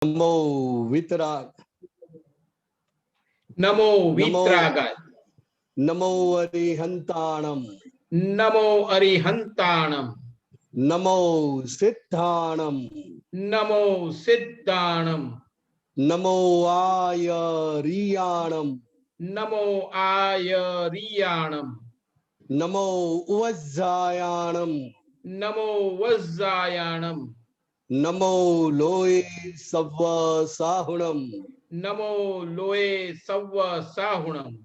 नमो वितराग, नमो नमो वित्रागाय, नमो अरिहंताणम, नमो अरिहंताणम, नमो सिद्धाणम, नमो सिद्धाणम, नमो आयरियाणम, नमो आयरियाणम, नमो उवज्जायाणम, नमो वज्जायाणम, नमो लोए सव्व साहुणम, नमो लोए सव्व साहुणम,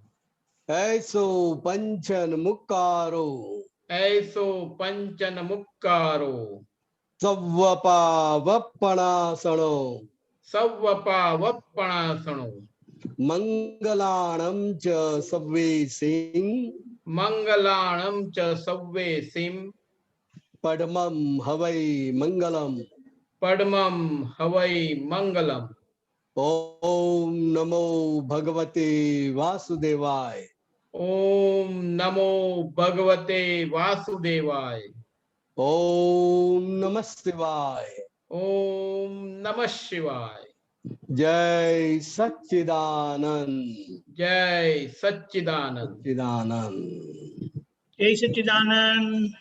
ऐसो पंचन मुक्कारो, ऐसो पंचन मुक्कारो, सव्वपा वप्पणासणो, सव्वपा वप्पणासणो, मंगलाणं च सव्वे सिंह, मंगलाणं च सव्वे सिं, पद्मं हवै मंगलम, पद्मं हवै मंगलम। ओम नमो भगवते वासुदेवाय, ओम नमो भगवते वासुदेवाय, ओम नमः शिवाय, ओम नमः शिवाय। जय सच्चिदानंद, जय सच्चिदानंद। सच्चिदानंद। जय सच्चिदानंद।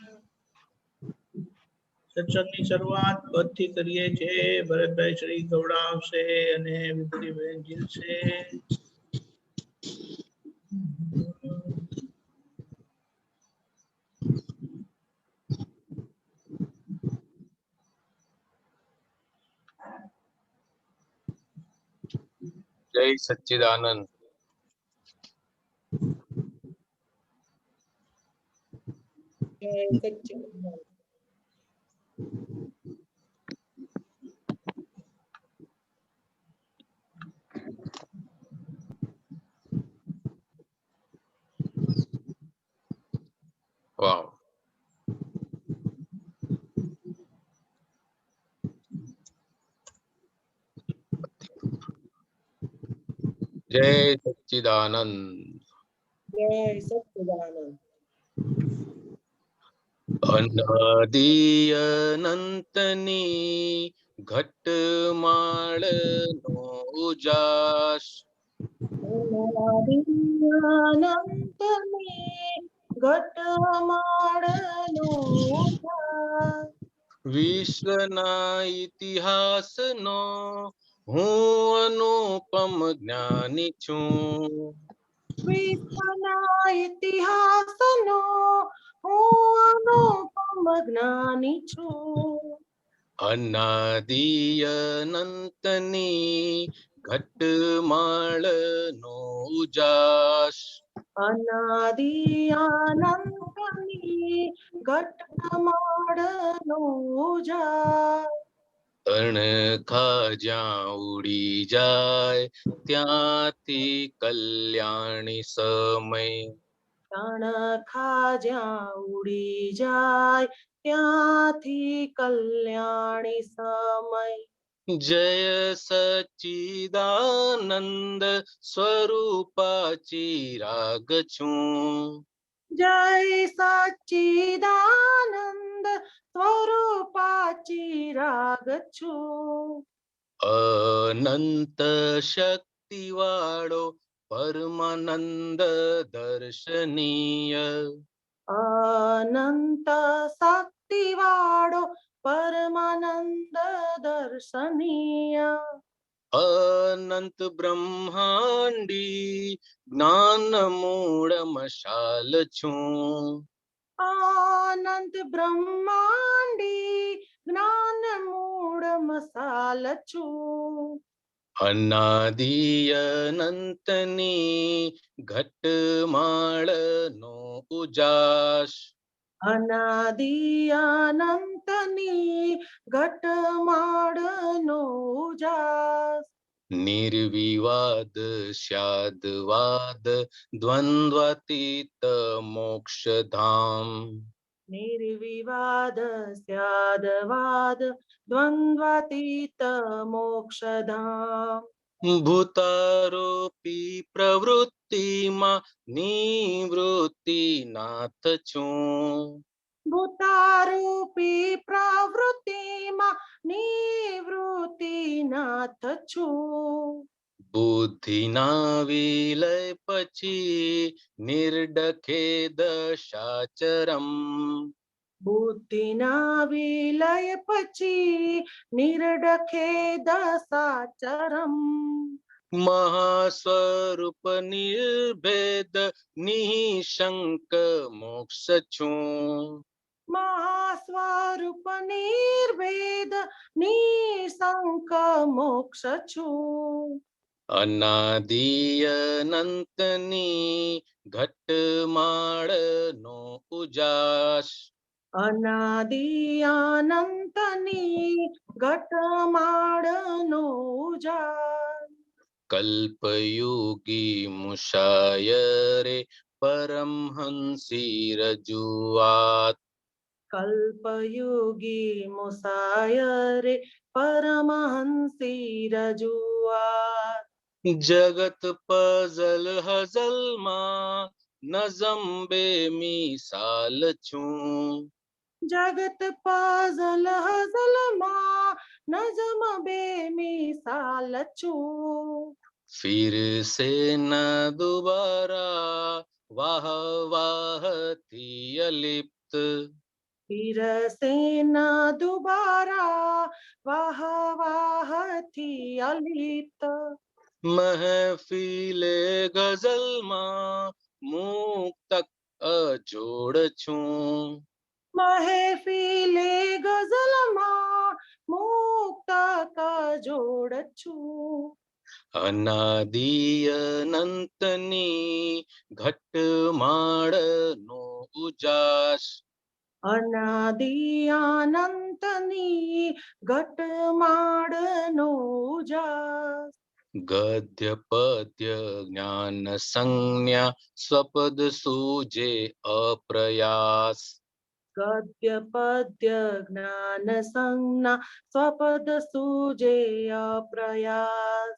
સત્સંગની શરૂઆત પદથી કરીએ છીએ. ભરતભાઈ શ્રી ગૌડાવશે અને વિભૂતિબેન જીલશે. जय सच्चिदानंद। जय सच्चिदानंद। वाह, जय सच्चिदानंद। जय सच्चिदानंद। अनादि अनंतनी घटमाळ नो उजास, अनादि अनंतनी घटमाळनो उद्धार, विश्वना इतिहासनो હું અનુપમ જ્ઞાની છું. વિશ્વના ઇતિહાસનો હું અનુપમ જ્ઞાની છું. અનાદિ અનંતની ઘટમાળ નો ઉજાસ, અનાદિ અનંતની ઘટમાળનો ઉજાસ, તણખા જ્યાં ઉડી જાય ત્યાંથી કલ્યાણી સમય, તણખા જ્યાં ઉડી જાય ત્યાંથી કલ્યાણી સમય. જય સચ્ચિદાનંદ સ્વરૂપાચી રાગ છું. જય સચ્ચિદાનંદ સ્વરૂપાચી રાગ છું. અનંત શક્તિ વાળો પરમાનંદ દર્શનીય, અનંત શક્તિ વાળો પરમાનંદ દર્શનીય, અનંત બ્રહ્માંડી જ્ઞાન મૂળ મશાલ છું. અનંત બ્રહ્માંડી જ્ઞાન મૂળ મસાલ છું. અનાદિ અનંતની ઘટમાળ નો ઉજાસ, અનાદિ અનંતની ઘટમાળનો ઉજાસ, નિર્વિવાદ સ્યાદવાદ દ્વંદ્વાતીત મોક્ષધામ, નિર્વિવાદ સ્યાદવાદ દ્વંદ્વાતીત મોક્ષધામ, ભૂતારોપી પ્રવૃત્તિમાં નિવૃત્તિ નાથ છું. ભૂતારૂપી પ્રવૃત્તિમાં નિવૃત્તિ નાથ છું. બુદ્ધિના વિલય પછી નિર્ડખે દશાચરમ. બુદ્ધિના વિલય પછી નિર્ડખે દશાચરમ. મહાસ્વરૂપ નિર્ભેદ નિઃશંક મોક્ષ છું. મહાસ્વરૂપ નિર્ભેદ નિસંક મોક્ષ છું. અનાદિ અનંતની ઘટમાળ નો ઉજાસ. અનાદિ અનંતની ઘટમાળનો ઉજાસ. કલ્પયુગી મુષાયરે પરમહંસી રજુઆત. કલ્પયુગી મુસાયરે પરમહંસી રજુઆત. જગત પઝલ હઝલમાં નઝમ બેમિસાલ છું. જગત પઝલ હઝલમાં નજમ બેમિસાલ છું. ફિર સે ન દુબારા વાહ વાહથી અલિપ્ત. ફિરસે ન દુબારા વાહ વાહથી અલિપ્ત. મહેફિલે ગઝલમાં મુક્તક અજોડ છું. મહેફિલે ગઝલમાં મુક્તક જોડ છું. અનાદિ અનંતની ઘટમાળ નો ઉજાસ. અનાદિ અનંતની ઘટમાળનો ઉજાસ. ગદ્ય પદ્ય જ્ઞાન સંજ્ઞા સ્વપદ સૂજે અપ્રયાસ. ગદ્ય પદ્ય જ્ઞાન સંજ્ઞા સ્વપદ સૂજે અપ્રયાસ.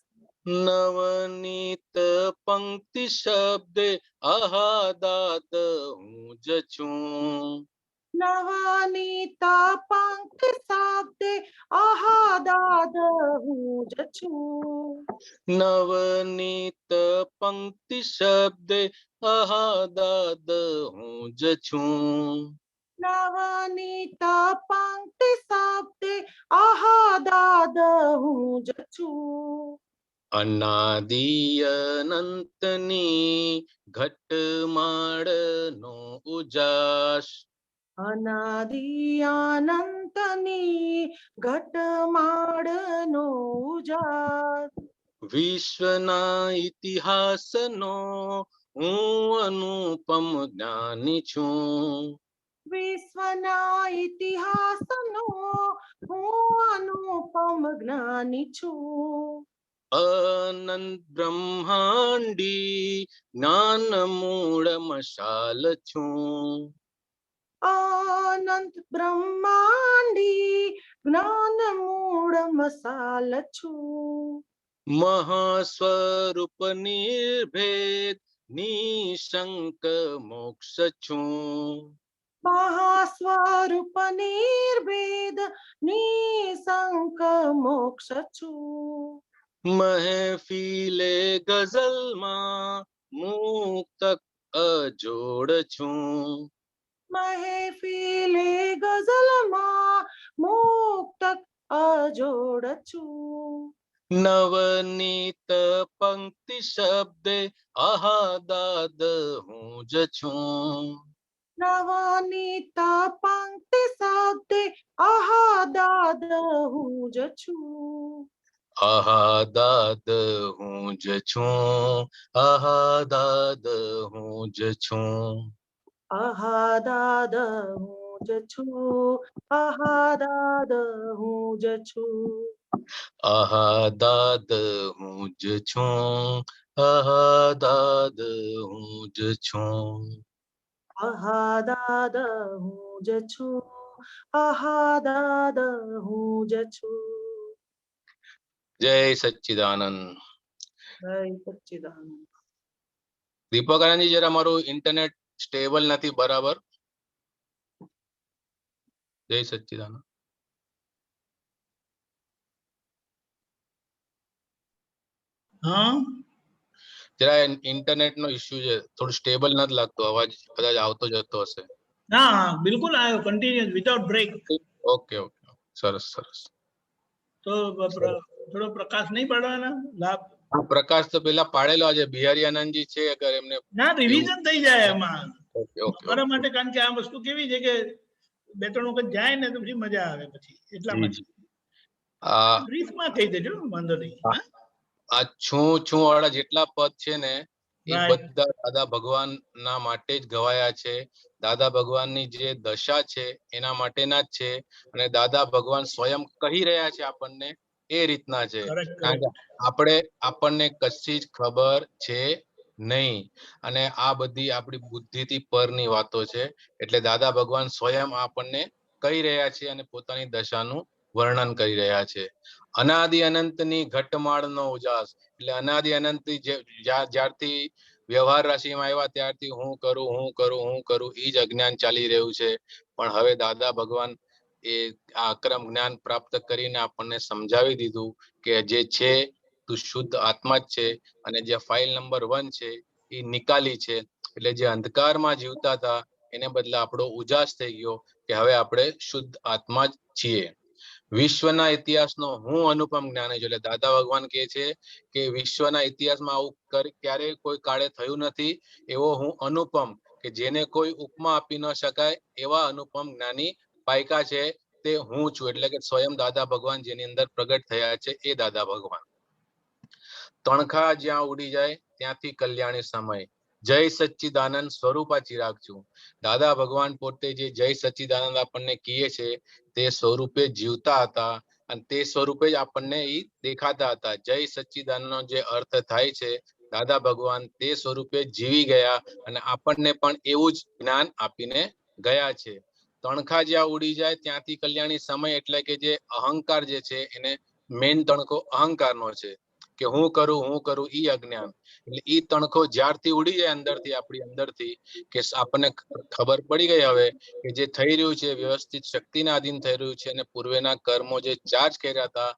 નવનીત પંક્તિ શબ્દે આહાદાત હું જ છું. નવનીતા પંક્તિ શબ્દે આહાદાદ હું જ છું. નવનીત પંક્તિ શબ્દે આહાદાદ હું જ છું. નવનીતા પંક્તિ શબ્દે આહાદાદ હું જ છું. અનાદિ અનંતની ઘટમાળ નો ઉજાસ. અનાદિ અનંતની ઘટમાળનો ઉજાસ. વિશ્વના ઇતિહાસનો હું અનુપમ જ્ઞાની છું. વિશ્વના ઇતિહાસનો હું અનુપમ જ્ઞાની છું. અનંત બ્રહ્માંડી જ્ઞાન મૂળ મશાલ છું. અનંત બ્રહ્માંડી જ્ઞાન મૂળ મસાલ છું. મહાસ્વરૂપ નિર્ભેદ નિશંક મોક્ષ છું. મહાસ્વરૂપ નિર્ભેદ નિસંક મોક્ષ છું. મહેફિલે ગઝલમાં મુક્તક અજોડ છું. મહેફિલે ગઝલમાં મુક્તક અજોડ છું. નવનીત પંક્તિ શબ્દે આહાદાદ હું જ છું. નવનીતા પંક્તિ શબ્દે આહાદાદ હું જ છું. આહાદાદ હું જ છું. આહાદાદ હું જ છું. આહાદાદ હું જ છું. આહાદાદ હું જ છું. આહાદાદ હું જ છું. આહાદાદ હું જ છું. આહાદાદ હું જ છું. આહાદાદ હું જ છું. જય સચ્ચિદાનંદ. જય સચ્ચિદાનંદ. દીપક આનંદજી, જરા મારું ઇન્ટરનેટ સ્ટેબલ નથી બરાબર. જય સચ્ચિદાનંદ. હા જરા ઇન્ટરનેટ નો ઇશ્યુ છે, થોડું સ્ટેબલ નથી લાગતું, અવાજ કદાચ આવતો જતો હશે. ના બિલકુલ આવ્યો, continuous without break. Okay okay, સરસ સરસ. તો થોડો પ્રકાશ નહીં પડવાના લાભ. આ પ્રકાશ તો પેલા પાડેલો છે, બિહારી આનંદજી છે, અગર એમને ના રિવિઝન થઈ જાય એમાં ઓકે ઓકે અમારા માટે, કારણ કે આ વસ્તુ કેવી છે કે 2-3 વખત જાય ને તો પછી મજા આવે પછી, એટલા માટે આ બ્રીફમાં કહી દેજો, વાંધો નહીં. હા આ છું વાળા જેટલા પદ છે ને એ Right. બધા દાદા ભગવાન ના માટે જ ગવાયા છે. દાદા ભગવાનની જે દશા છે એના માટેના જ છે, અને દાદા ભગવાન સ્વયં કહી રહ્યા છે આપણને એ રીતના છે. Correct, કારણ correct. કે આપણને કશી જ ખબર છે નહીં, અને આ બધી આપણી બુદ્ધિથી પરની વાતો છે. એટલે દાદા ભગવાન સ્વયં આપણને કહી રહ્યા છે અને પોતાની દશાનું વર્ણન કરી રહ્યા છે. અનાદિ અનંતની ઘટમાળનો ઉજાસ, એટલે અનાદિ અનંત જ્યારથી વ્યવહાર રાશિમાં આવ્યા ત્યારથી હું કરું એ જ અજ્ઞાન ચાલી રહ્યું છે. પણ હવે દાદા ભગવાન એ આ અક્રમ જ્ઞાન પ્રાપ્ત કરીને આપણને સમજાવી દીધું કે જે છે તું શુદ્ધ આત્મા જ છે, અને જે ફાઇલ નંબર 1 છે એ નિકાલી છે. એટલે જે અંધકારમાં જીવતા હતા એને બદલે આપણો ઉજાસ થઈ ગયો કે હવે આપણે શુદ્ધ આત્મા જ છીએ. વિશ્વના ઇતિહાસનો હું અનુપમ જ્ઞાની છું. એટલે દાદા ભગવાન કહે છે કે વિશ્વના ઇતિહાસમાં આવું ક્યારેય કોઈ કાળે થયું નથી, એવો હું અનુપમ, કે જેને કોઈ ઉપમા આપી ન શકાય એવા અનુપમ જ્ઞાની પાયકા છે તે હું છું. એટલે કે સ્વયં દાદા ભગવાન જેની અંદર પ્રગટ થયા છે એ દાદા ભગવાન. તણખા જ્યાં ઉડી જાય ત્યાંથી કલ્યાણી સમય, જય સચ્ચિદાનંદ સ્વરૂપા ચિરાગ છું. દાદા ભગવાન પોતે જે જય સચ્ચિદાનંદ આપણને કહે છે તે સ્વરૂપે જીવતા હતા, અને તે સ્વરૂપે જ આપણને ઈ દેખાતા હતા. જય સચ્ચિદાનંદનો જે અર્થ થાય છે, દાદા ભગવાન તે સ્વરૂપે જીવી ગયા અને આપણને પણ એવું જ જ્ઞાન આપીને ગયા છે. તણખા જ્યાં ઉડી જાય ત્યાંથી કલ્યાણી સમય, એટલે કે જે અહંકાર જે છે એને મેઇન તણખો અહંકારનો છે કે હું કરું ઈ અજ્ઞાન. એટલે ઈ તણખો જ્યારથી ઉડી જાય અંદરથી, આપણી અંદરથી, કે આપણને ખબર પડી ગઈ હવે કે જે થઈ રહ્યું છે વ્યવસ્થિત શક્તિના આધીન થઈ રહ્યું છે, અને પૂર્વેના કર્મો જે ચાર્જ કર્યા હતા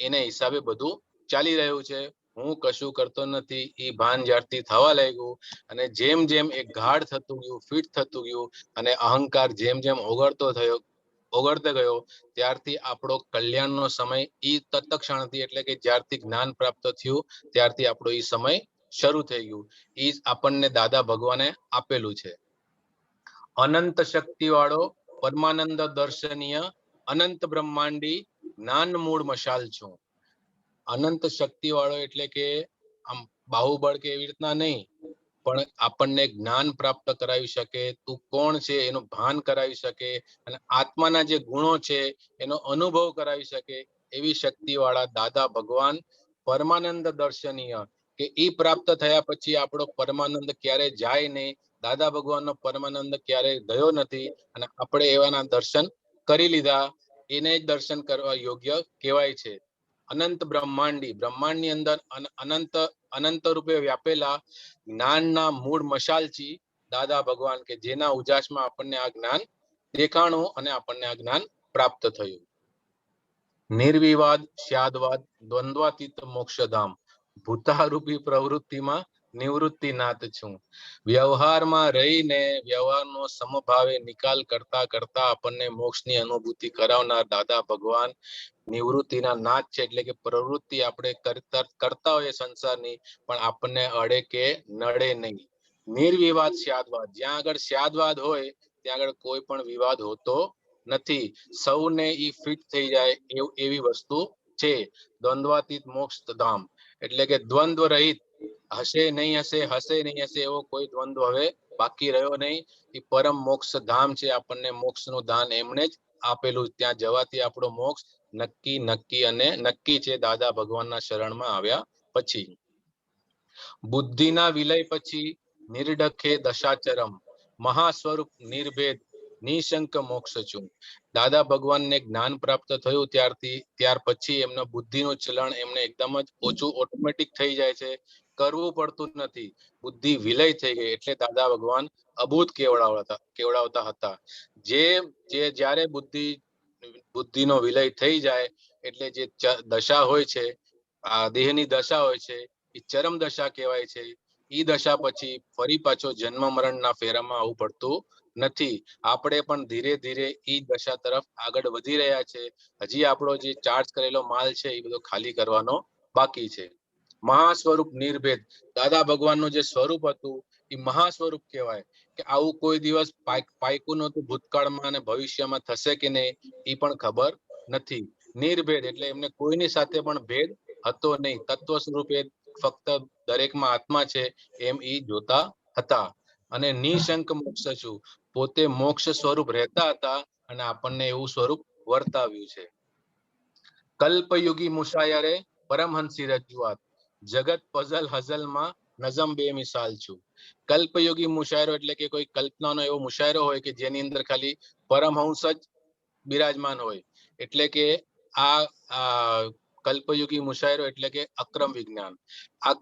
એને હિસાબે બધું ચાલી રહ્યું છે. હું કશું કરતો નથી એ ભાન જ્યારથી થવા લાગ્યું, અને જેમ જેમ એ ગાઢ થતું ગયું, ફિટ થતું ગયું, અને અહંકાર જેમ જેમ ઓગળતો ગયો, ત્યારથી આપણો કલ્યાણનો સમય ઈ તત્ક્ષણથી, એટલે કે જ્યારથી જ્ઞાન પ્રાપ્ત થયું ત્યારથી આપણો ઈ સમય શરૂ થઈ ગયું. ઈ આપણને દાદા ભગવાને આપેલું છે. અનંત શક્તિ વાળો પરમાનંદ દર્શનીય અનંત બ્રહ્માંડી જ્ઞાન મૂળ મશાલ છું. અનંત શક્તિ વાળો એટલે કે આમ બાહુબળ કે એવી રીતના નહીં, પણ આપણને જ્ઞાન પ્રાપ્ત કરાવી શકે, તું કોણ છે એનું ભાન કરાવી શકે, અને આત્માના જે ગુણો છે એનો અનુભવ કરાવી શકે એવી શક્તિ વાળા દાદા ભગવાન પરમાનંદ દર્શનીય, કે ઈ પ્રાપ્ત થયા પછી આપણો પરમાનંદ ક્યારે જાય નહીં. દાદા ભગવાનનો પરમાનંદ ક્યારેય ગયો નથી, અને આપણે એવાના દર્શન કરી લીધા, એને જ દર્શન કરવા યોગ્ય કહેવાય છે. અનંત બ્રહ્માંડી, બ્રહ્માંડની અંદર અનંત રૂપે વ્યાપેલા જ્ઞાનના મૂળ મશાલથી દાદા ભગવાન, કે જેના ઉજાસમાં આપણને આ જ્ઞાન દેખાણું અને આપણને આ જ્ઞાન પ્રાપ્ત થયું. નિર્વિવાદ સ્યાદવાદ દ્વંદ્વાતીત મોક્ષધામ, ભૂતારૂપી પ્રવૃત્તિમાં નિવૃત્તિનાથ છું. વ્યવહારમાં રહીને વ્યવહારનો સમભાવે નિકાલ કરતા કરતા આપણને મોક્ષની અનુભૂતિ કરાવનાર દાદા ભગવાન નિવૃત્તિના નાથ છે. એટલે કે પ્રવૃત્તિ આપણે કરતા હોઈએ સંસારની, પણ આપણને અડે કે નડે નહીં. નિર્વિવાદ સ્યાદવાદ, જ્યાં આગળ સ્યાદવાદ હોય ત્યાં આગળ કોઈ પણ વિવાદ હોતો નથી. સૌને ઈ ફિટ થઈ જાય એવી વસ્તુ છે. દ્વંદ્વાતીત મોક્ષ ધામ, એટલે કે દ્વંદ્વ રહિત, હશે નહીં હશે એવો કોઈ દ્વંદ્વ હવે બાકી રહ્યો નહીં. એ પરમ મોક્ષ ધામ છે. આપણને મોક્ષનું દાન એમણે જ આપેલું. ત્યાં જવાથી આપણો મોક્ષ નક્કી છે દાદા ભગવાનના શરણમાં આવ્યા પછી. બુદ્ધિના વિલય પછી નિર્ડખે દશાચરમ, મહાસ્વરૂપ નિર્ભેદ નિશંક મોક્ષ છું. દાદા ભગવાનને જ્ઞાન પ્રાપ્ત થયું ત્યાર પછી એમના બુદ્ધિનું ચલણ એમને એકદમ જ ઓછું ઓટોમેટિક થઈ જાય છે. કરવું પડતું નથી, બુદ્ધિ વિલય થઈ ગઈ એટલે દાદા ભગવાન અભૂત કેવડાવતા હતા. જે જ્યારે બુદ્ધિનો વિલય થઈ જાય એટલે જે દશા હોય છે, આ દેહની દશા હોય છે, એ ચરમ દશા કહેવાય છે. ઈ દશા પછી ફરી પાછો જન્મ મરણના ફેરામાં આવવું પડતું નથી. આપણે પણ ધીરે ધીરે ઈ દશા તરફ આગળ વધી રહ્યા છે. હજી આપણો જે ચાર્જ કરેલો માલ છે એ બધો ખાલી કરવાનો બાકી છે. મહાસ્વરૂપ નિર્ભેદ દાદા ભગવાનનું જે સ્વરૂપ હતું એ મહાસ્વરૂપ કહેવાય. કે આવું કોઈ દિવસ પાયકું નહોતું ભૂતકાળમાં અને ભવિષ્યમાં થશે કે નહીં એ પણ ખબર નથી. નિર્ભેદ એટલે એમને કોઈની સાથે પણ ભેદ હતો નહીં. તત્વ સ્વરૂપે ફક્ત દરેકમાં આત્મા છે એમ ઈ જોતા હતા. અને નિશંક મોક્ષ છું, પોતે મોક્ષ સ્વરૂપ રહેતા હતા અને આપણને એવું સ્વરૂપ વર્તાવ્યું છે. કલ્પયુગી મુશાયરે પરમહંસી રજૂઆત, જગત પઝલ હઝલમાં નઝમ બેમિસાલ છું. કલ્પયુગી મુશાયરો એટલે કે કોઈ કલ્પનાનો એવો મુશાયરો હોય કે જેની અંદર ખાલી પરમહંસ જ બિરાજમાન હોય. એટલે કે આ કલ્પયુગી મુશાયરો એટલે કે અક્રમ વિજ્ઞાન. આ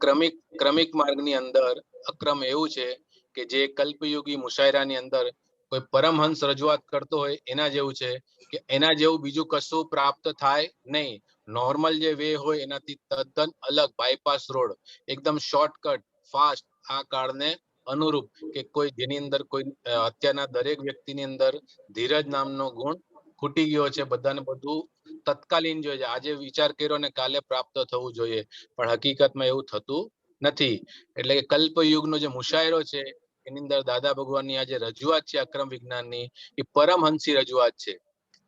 ક્રમિક માર્ગની અંદર અક્રમ એવું છે કે જે કલ્પયુગી મુશાયરાની અંદર કોઈ પરમહંસ રજૂઆત કરતો હોય એના જેવું છે કે એના જેવું બીજું કશું પ્રાપ્ત થાય નહીં. નોર્મલ જે વે હોય એનાથી તદ્દન અલગ, બાયપાસ રોડ, એકદમ શોર્ટકટ, ફાસ્ટ, આ કાળને અનુરૂપ કે કોઈ જેની અંદર કોઈ અત્યારના દરેક વ્યક્તિની અંદર ધીરજ નામનો ગુણ ખૂટી ગયો છે. બધાને બધું તત્કાલીન જોઈએ છે. આજે વિચાર કર્યો ને કાલે પ્રાપ્ત થવું જોઈએ, પણ હકીકતમાં એવું થતું નથી. એટલે કે કલ્પયુગનો જે મુશાયરો છે એની અંદર દાદા ભગવાનની આ જે રજૂઆત છે અક્રમ વિજ્ઞાનની, એ પરમહંસી રજૂઆત છે.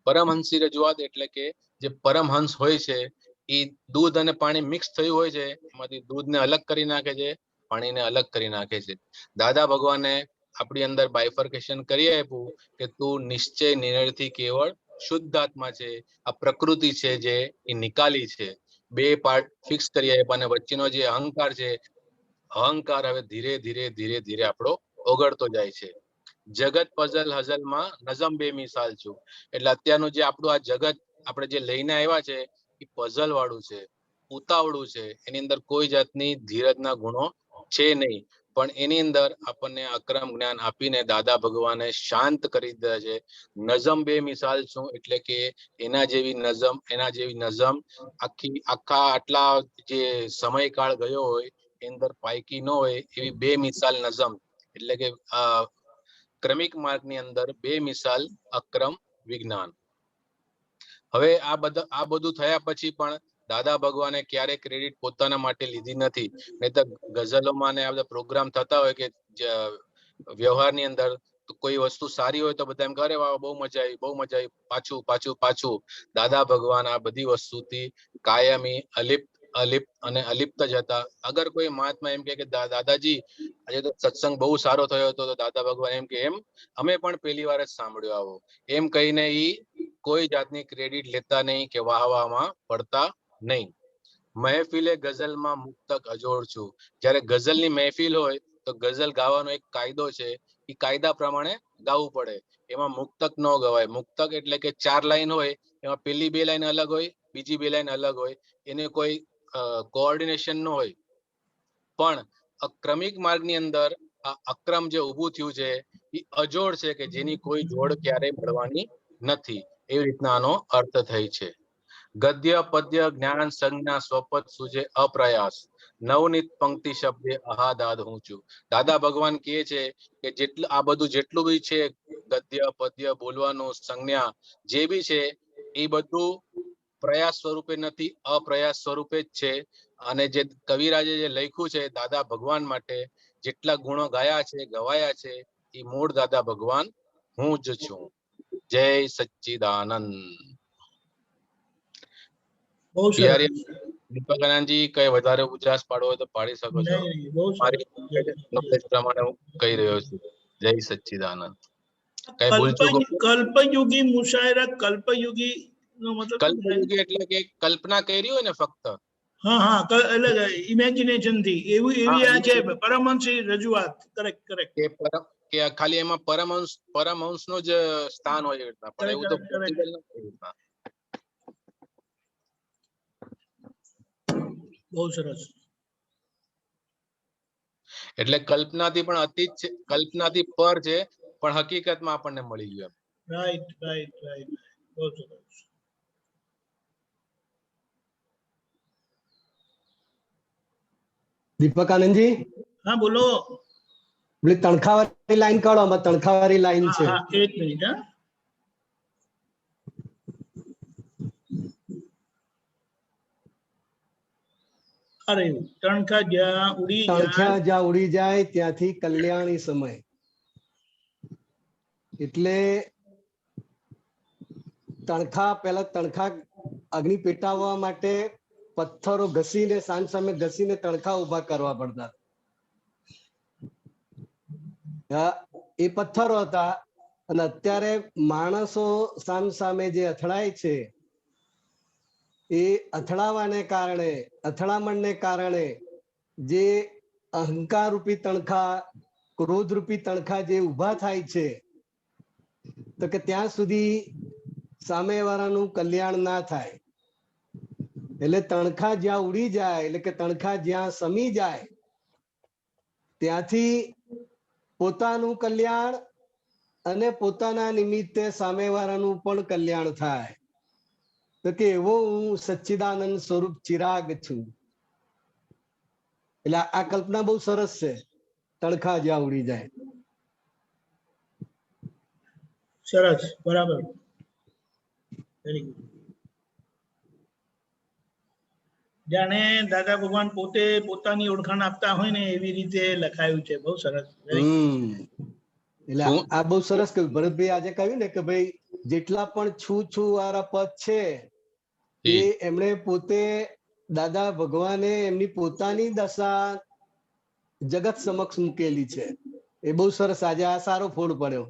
પરમહંસી રજૂઆત એટલે કે જે પરમહંસ હોય છે એ દૂધ અને પાણી મિક્સ થયું હોય છે, એમાંથી દૂધને અલગ કરી નાખે છે, પાણીને અલગ કરી નાખે છે. દાદા ભગવાને આપણી અંદર બાયફર્કેશન કરી આપ્યું કે તું નિશ્ચય નિર્ણયથી કેવળ શુદ્ધ આત્મા છે. આ પ્રકૃતિ છે જે એ નિકાલી છે. બે પાર્ટ ફિક્સ કરી આપ્યા અને વચ્ચેનો જે અહંકાર છે, અહંકાર હવે ધીરે ધીરે ધીરે ધીરે આપણો ઓગળતો જાય છે. જગત પઝલ હઝલમાં નઝમ બેમિસાલ છું. એટલે અત્યારનું જે આપણું આ જગત આપણે જે લઈને આવ્યા છે એ પઝલ વાળું છે, ઉતાવળું છે. એની અંદર કોઈ જાતની ધીરજના ગુણો છે નહીં. પણ એની અંદર આપણને અક્રમ જ્ઞાન આપીને દાદા ભગવાને શાંત કરી દીધા છે. નઝમ બેમિસાલ છું એટલે કે એના જેવી નઝમ આખા આટલા જે સમયકાળ ગયો હોય એની અંદર પાયકી ન હોય એવી બેમિસાલ નઝમ એટલે કે ક્રમિક માર્ગની અંદર બેમિસાલ અક્રમ વિજ્ઞાન. હવે આ બધું થયા પછી પણ દાદા ભગવાને ક્યારેય ક્રેડિટ પોતાના માટે લીધી નથી. નહીં તો ગઝલોમાં ને આ બધા પ્રોગ્રામ થતા હોય કે વ્યવહારની અંદર કોઈ વસ્તુ સારી હોય તો બધા એમ કરે વાહ બહુ મજા આવી, બહુ મજા આવી, પાછું પાછું પાછું. દાદા ભગવાન આ બધી વસ્તુથી કાયમી અલિપ્ત જ હતા. અગર કોઈ મહાત્મા એમ કે દાદાજી આજે તો સત્સંગ બહુ સારો થયો હતો, તો દાદા ભગવાન એમ કે એમ અમે પણ પહેલી વાર જ સાંભળ્યો આવો, એમ કહીને ઈ કોઈ જાતની ક્રેડિટ લેતા નહીં કે વાહવામાં પડતા નહીં. મહેફિલે ગઝલમાં મુક્તક અજોડ છું. જ્યારે ગઝલની મહેફિલ હોય તો ગઝલ ગાવાનો એક કાયદો છે, એ કાયદા પ્રમાણે ગાવું પડે. એમાં મુક્તક ન ગવાય. મુક્તક એટલે કે 4 લાઈન હોય, એમાં પેલી 2 લાઈન અલગ હોય, બીજી 2 લાઈન અલગ હોય, એને કોઈ કોઓર્ડિનેશન ન હોય. પણ ક્રમિક માર્ગની અંદર આ અક્રમ જે ઊભું થયું છે એ અજોડ છે કે જેની કોઈ જોડ ક્યારેય મળવાની નથી. એવી રીતના આનો અર્થ થાય છે. ગદ્ય પદ્ય જ્ઞાન સંજ્ઞા સ્વપદ સુજે અપ્રયાસ, નવનીત પંક્તિ શબ્દે અહાદાદ હું છું. દાદા ભગવાન કહે છે કે આ બધું જેટલું બી છે ગદ્ય પદ્ય બોલવાનું, સંજ્ઞા જે બી છે એ બધું પ્રયાસ સ્વરૂપે નથી, અપ્રયાસ સ્વરૂપે જ છે. અને જે કવિરાજે જે લખ્યું છે દાદા ભગવાન માટે, જેટલા ગુણો ગાયા છે, ગવાયા છે, એ મૂળ દાદા ભગવાન હું જ છું. જય સચ્ચિદાનંદ. બહુ સરસ. દીપકાનંદજી કઈ વધારે ઉજાસ પાડવો હોય તો પાડી શકો છો. નહીં, બહુ સરસ. મારી નોલેજ પ્રમાણે હું કહી રહ્યો છું. જય સચ્ચિદાનંદ. કઈ ભૂલચૂક કલ્પયુગી મુશાયરા, કલ્પયુગી નો મતલબ શું થાય? કલ્પયુગી એટલે કે કલ્પના કરી હોય ને ફક્ત. હા એટલે ઇમેજિનેશન થી એવી આ છે પરમહંસી રજૂઆત. કરેક્ટ. કે ખાલી એમાં પરમહંસ નું જ સ્થાન હોય, પણ એવું તો પોસિબલ નથી. બહુ સરસ. એટલે કલ્પનાથી પણ અતીત છે, કલ્પનાથી પર છે, પણ હકીકતમાં આપણને મળી ગયું. રાઈટ રાઈટ રાઈટ, બહુ સરસ. દીપક આનંદજી, હા બોલો. પેલી તણખાવાળી લાઈન કાઢો, આમાં તણખાવાળી લાઈન હા છે. હા, એક મિનિટ. હા, અરે તણખા જ્યાં ઉડી જાય. તણખ્યા જ્યાં ઉડી જાય ત્યાંથી કલ્યાણી સમય. એટલે તણખા, પેલા તણખા અગ્નિ પેટાવવા માટે પથ્થરો ઘસીને, સામ સામે ઘસીને તણખા ઉભા કરવા પડતા. એ પથ્થરો હતા. અને અત્યારે માણસો સામ સામે જે અથડાય છે, એ અથડાવાને કારણે, અથડામણને કારણે જે અહંકાર રૂપી તણખા, ક્રોધ રૂપી તણખા જે ઉભા થાય છે, તો કે ત્યાં સુધી સામેવાળાનું કલ્યાણ ના થાય. એટલે તણખા જ્યાં ઉડી જાય, એટલે કે તણખા જ્યાં સમી જાય, ત્યાંથી પોતાનું કલ્યાણ અને પોતાના નિમિત્તે સામેવાળાનું પણ કલ્યાણ થાય. તો કે એવો હું સચ્ચિદાનંદ સ્વરૂપ ચિરાગ છું. એટલે આ કલ્પના બહુ સરસ છે, તણખા જ્યાં ઉડી જાય. સરસ, બરાબર, વેરી ગુડ. જાણે દાદા ભગવાન પોતે પોતાની ઓળખાણ આપતા હોય ને એવી રીતે લખાયું છે. બહુ સરસ. એટલે આ બહુ સરસ કહ્યું ભરતભાઈ. આજે કહ્યું ને કે ભાઈ જેટલા પણ છું છું વાળા પદ છે, એ એમણે પોતે, દાદા ભગવાને એમની પોતાની દશા જગત સમક્ષ મૂકેલી છે. એ બહુ સરસ. આજે આ સારો ફોડ પડ્યો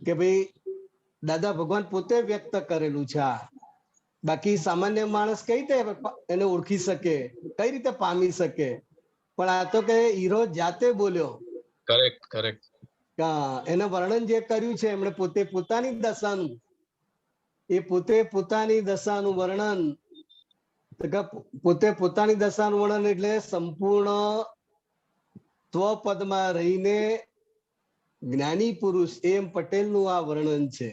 કે ભાઈ દાદા ભગવાન પોતે વ્યક્ત કરેલું છે આ. બાકી સામાન્ય માણસ કઈ રીતે એને ઓળખી શકે, કઈ રીતે પામી શકે? પણ આ તો કે હીરો જાતે બોલ્યો. Correct correct. એનું વર્ણન જે કર્યું છે એમણે પોતે પોતાની દશાનું, એ પોતે પોતાની દશાનું વર્ણન, પોતે પોતાની દશાનું વર્ણન એટલે સંપૂર્ણ સ્વપદમાં રહીને જ્ઞાની પુરુષ એમ પટેલનું આ વર્ણન છે.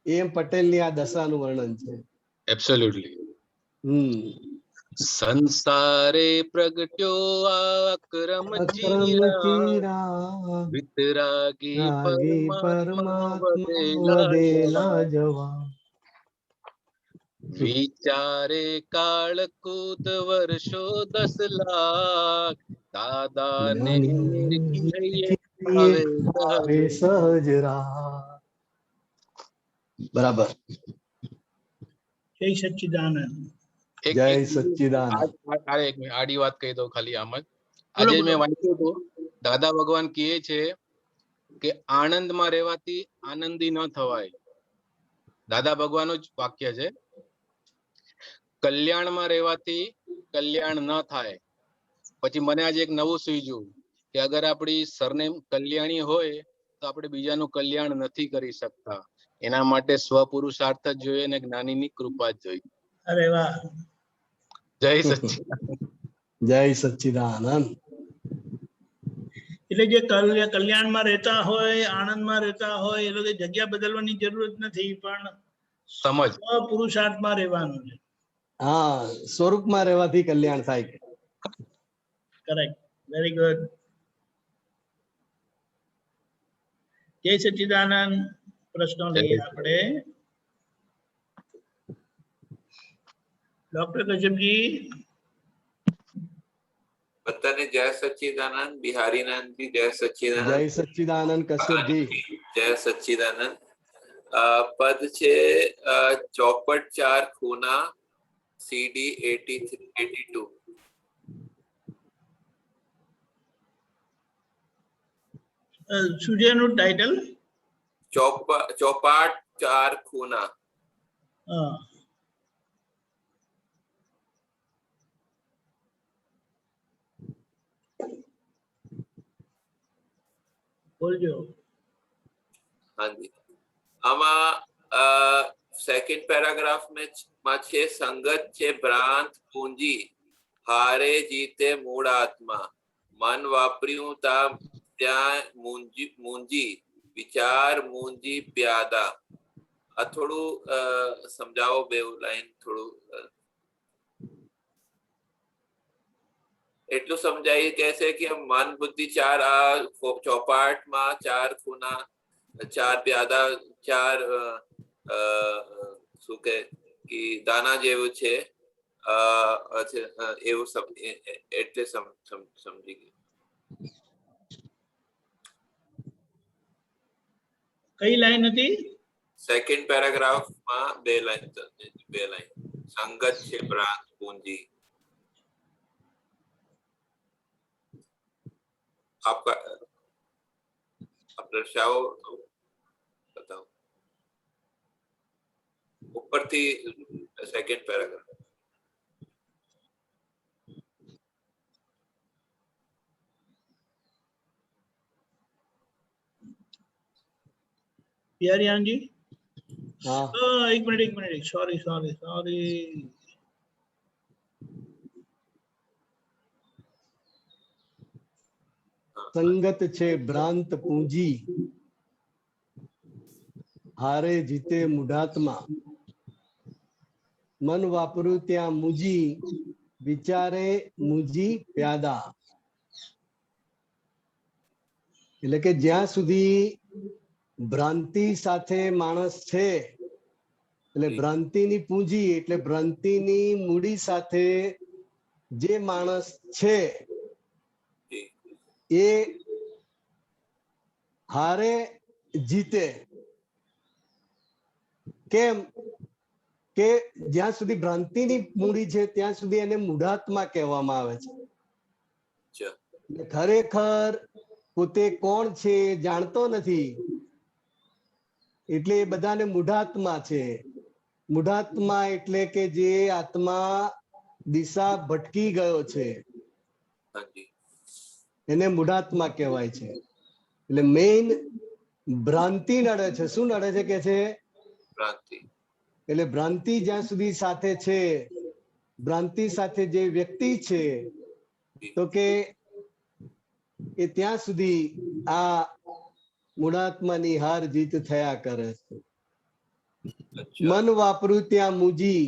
એમ પટેલની આ દશાનું વર્ણન છે. એબ્સોલ્યુટલી. સંસારે પ્રગટ્યો આક્રમ ચીરા, વિતરાગી પરમાત્મા વદેલા જવા. વિચારે કાળકૂટ વર્ષો 10 લાખ, દાદાને આવે સહજરા. બરાબર. જય સચ્ચિદાનંદ. જય સચ્ચિદાનંદ. આડી વાત કહી દઉં ખાલી આમ જ. આજે મેં વાંચ્યું હતું, દાદા ભગવાન કહે છે કે આનંદમાં રહેવાથી આનંદી ન થવાય. દાદા ભગવાનનું જ વાક્ય છે. કલ્યાણમાં રહેવાથી કલ્યાણ ન થાય. પછી મને આજે એક નવું સૂઝ્યું કે અગર આપણી સરનેમ કલ્યાણી હોય તો આપણે બીજાનું કલ્યાણ નથી કરી શકતા. એના માટે સ્વપુરુષાર્થ જ જોઈએ અને જ્ઞાનીની કૃપા જ જોઈએ. અરે વાહ. જય સચ્ચિદાનંદ. જય સચ્ચિદાનંદ. એટલે જે કલ્યાણમાં રહેતા હોય, આનંદમાં રહેતા હોય, એ લોકો જગ્યા બદલવાની જરૂરત નથી, પણ સમજ પુરુષાર્થમાં રહેવાનું છે. હા, સ્વરૂપમાં રહેવાથી કલ્યાણ થાય. Correct, very good. જય સચ્ચિદાનંદ. પ્રશ્નો લઈએ આપણે. ડોક્ટર કશ્યપજી. બધાને જય સચ્ચિદાનંદ. બિહારીનંદજી જય સચ્ચિદાનંદ. જય સચ્ચિદાનંદ કશ્યપજી. જય સચ્ચિદાનંદ. પદ છે ચોપટ 4 ખૂના CD 82. સૂર્યનું ટાઇટલ ચોપાટ 4 ખૂના. હા. બોલજો. હાજી. આમાં સેકન્ડ પેરાગ્રાફ માં છે સંગત છે ભ્રાંત પૂંજી, હારે જીતે મૂળ આત્મા, મન વાપર્યું ત્યાં મૂંજી વિચાર મૂંજી પ્યાદા. આ થોડું સમજાવો બે લાઈન થોડું એટલું સમજાય કે છે કે મન બુદ્ધિ ચાર આ ચોપાટમાં ચાર ખૂણા ચાર પ્યાદા ચાર શું કે દાના જેવું છે એવું એટલે સમજી ગયું. કઈ લાઈન હતી? સેકન્ડ પેરાગ્રાફમાં બે લાઈન સંગત છે ભ્રાંત પૂંજી. आपका आप दर्शाओ बताओ ऊपर थी सेकंड पैराग्राफ. प्यारियान जी हाँ एक मिनट सॉरी સંગત છે ભ્રાંત પૂંજી હારે જીતે મૂઢાત્મા મન વાપરું ત્યાં મૂજી વિચારે મૂજી પ્યાદા. એટલે કે જ્યાં સુધી ભ્રાંતિ સાથે માણસ છે એટલે ભ્રાંતિની પૂંજી એટલે ભ્રાંતિની મૂડી સાથે જે માણસ છે એ હારે જીતે. કેમ કે જ્યાં સુધી ભ્રાંતિની મૂડી છે ત્યાં સુધી એને મૂઢાત્મા કહેવામાં આવે છે. ખરેખર પોતે કોણ છે જાણતો નથી એટલે એ બધાને મૂઢાત્મા છે. મૂઢાત્મા એટલે કે જે આત્મા દિશા ભટકી ગયો છે એને મૂઢાત્મા કહેવાય છે. એટલે મેઇન ભ્રાંતિ નડે છે. શું નડે છે કે છે? ભ્રાંતિ. એટલે ભ્રાંતિ જ્યાં સુધી સાથે છે, ભ્રાંતિ સાથે જે વ્યક્તિ છે તો કે એ ત્યાં સુધી આ મૂઢાત્માની હાર જીત થયા કરે છે. મન વાપરું ત્યાં મૂજી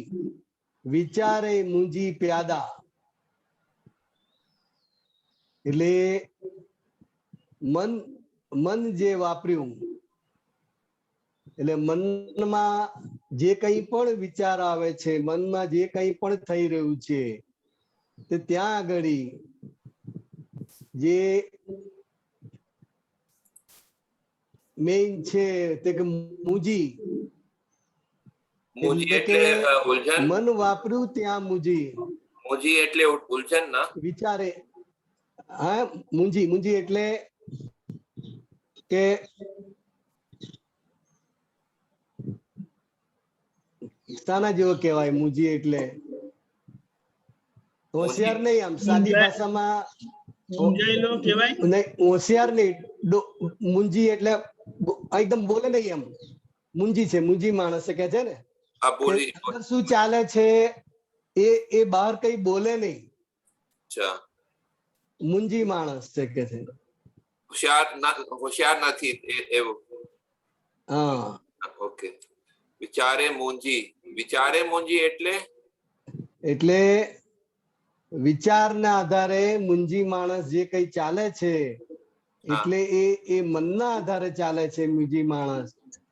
વિચારે મૂંજી પ્યાદા. એટલે મન જે વાપર્યું એટલે મનમાં જે કંઈ પણ વિચાર આવે છે, મનમાં જે કંઈ પણ થઈ રહ્યું છે તે ત્યાં આગળ જે મેઇન છે તે કે મૂજી એટલે ઉલઝન. મન વાપર્યું ત્યાં મૂજી. મૂજી એટલે ઉલઝન ના વિચારે. હા મૂંજી એટલે કે શાના જેવો કહેવાય મૂંજી એટલે હોશિયાર નહીં આમ સાદી ભાષામાં સમજાયેલો કહેવાય નહીં હોશિયાર નહીં મૂંજી એટલે એકદમ બોલે નહીં એમ મૂંજી છે. મૂંજી માણસ કે છે ને શું ચાલે છે એ બહાર કઈ બોલે નહીં. મૂંજી માણસ છે કે છે. હોશિયાર નથી એવું. હા ઓકે. વિચારે મૂંજી એટલે વિચારના આધારે મૂંજી માણસ જે કઈ ચાલે છે એટલે એ મનના આધારે ચાલે છે મૂંજી માણસ.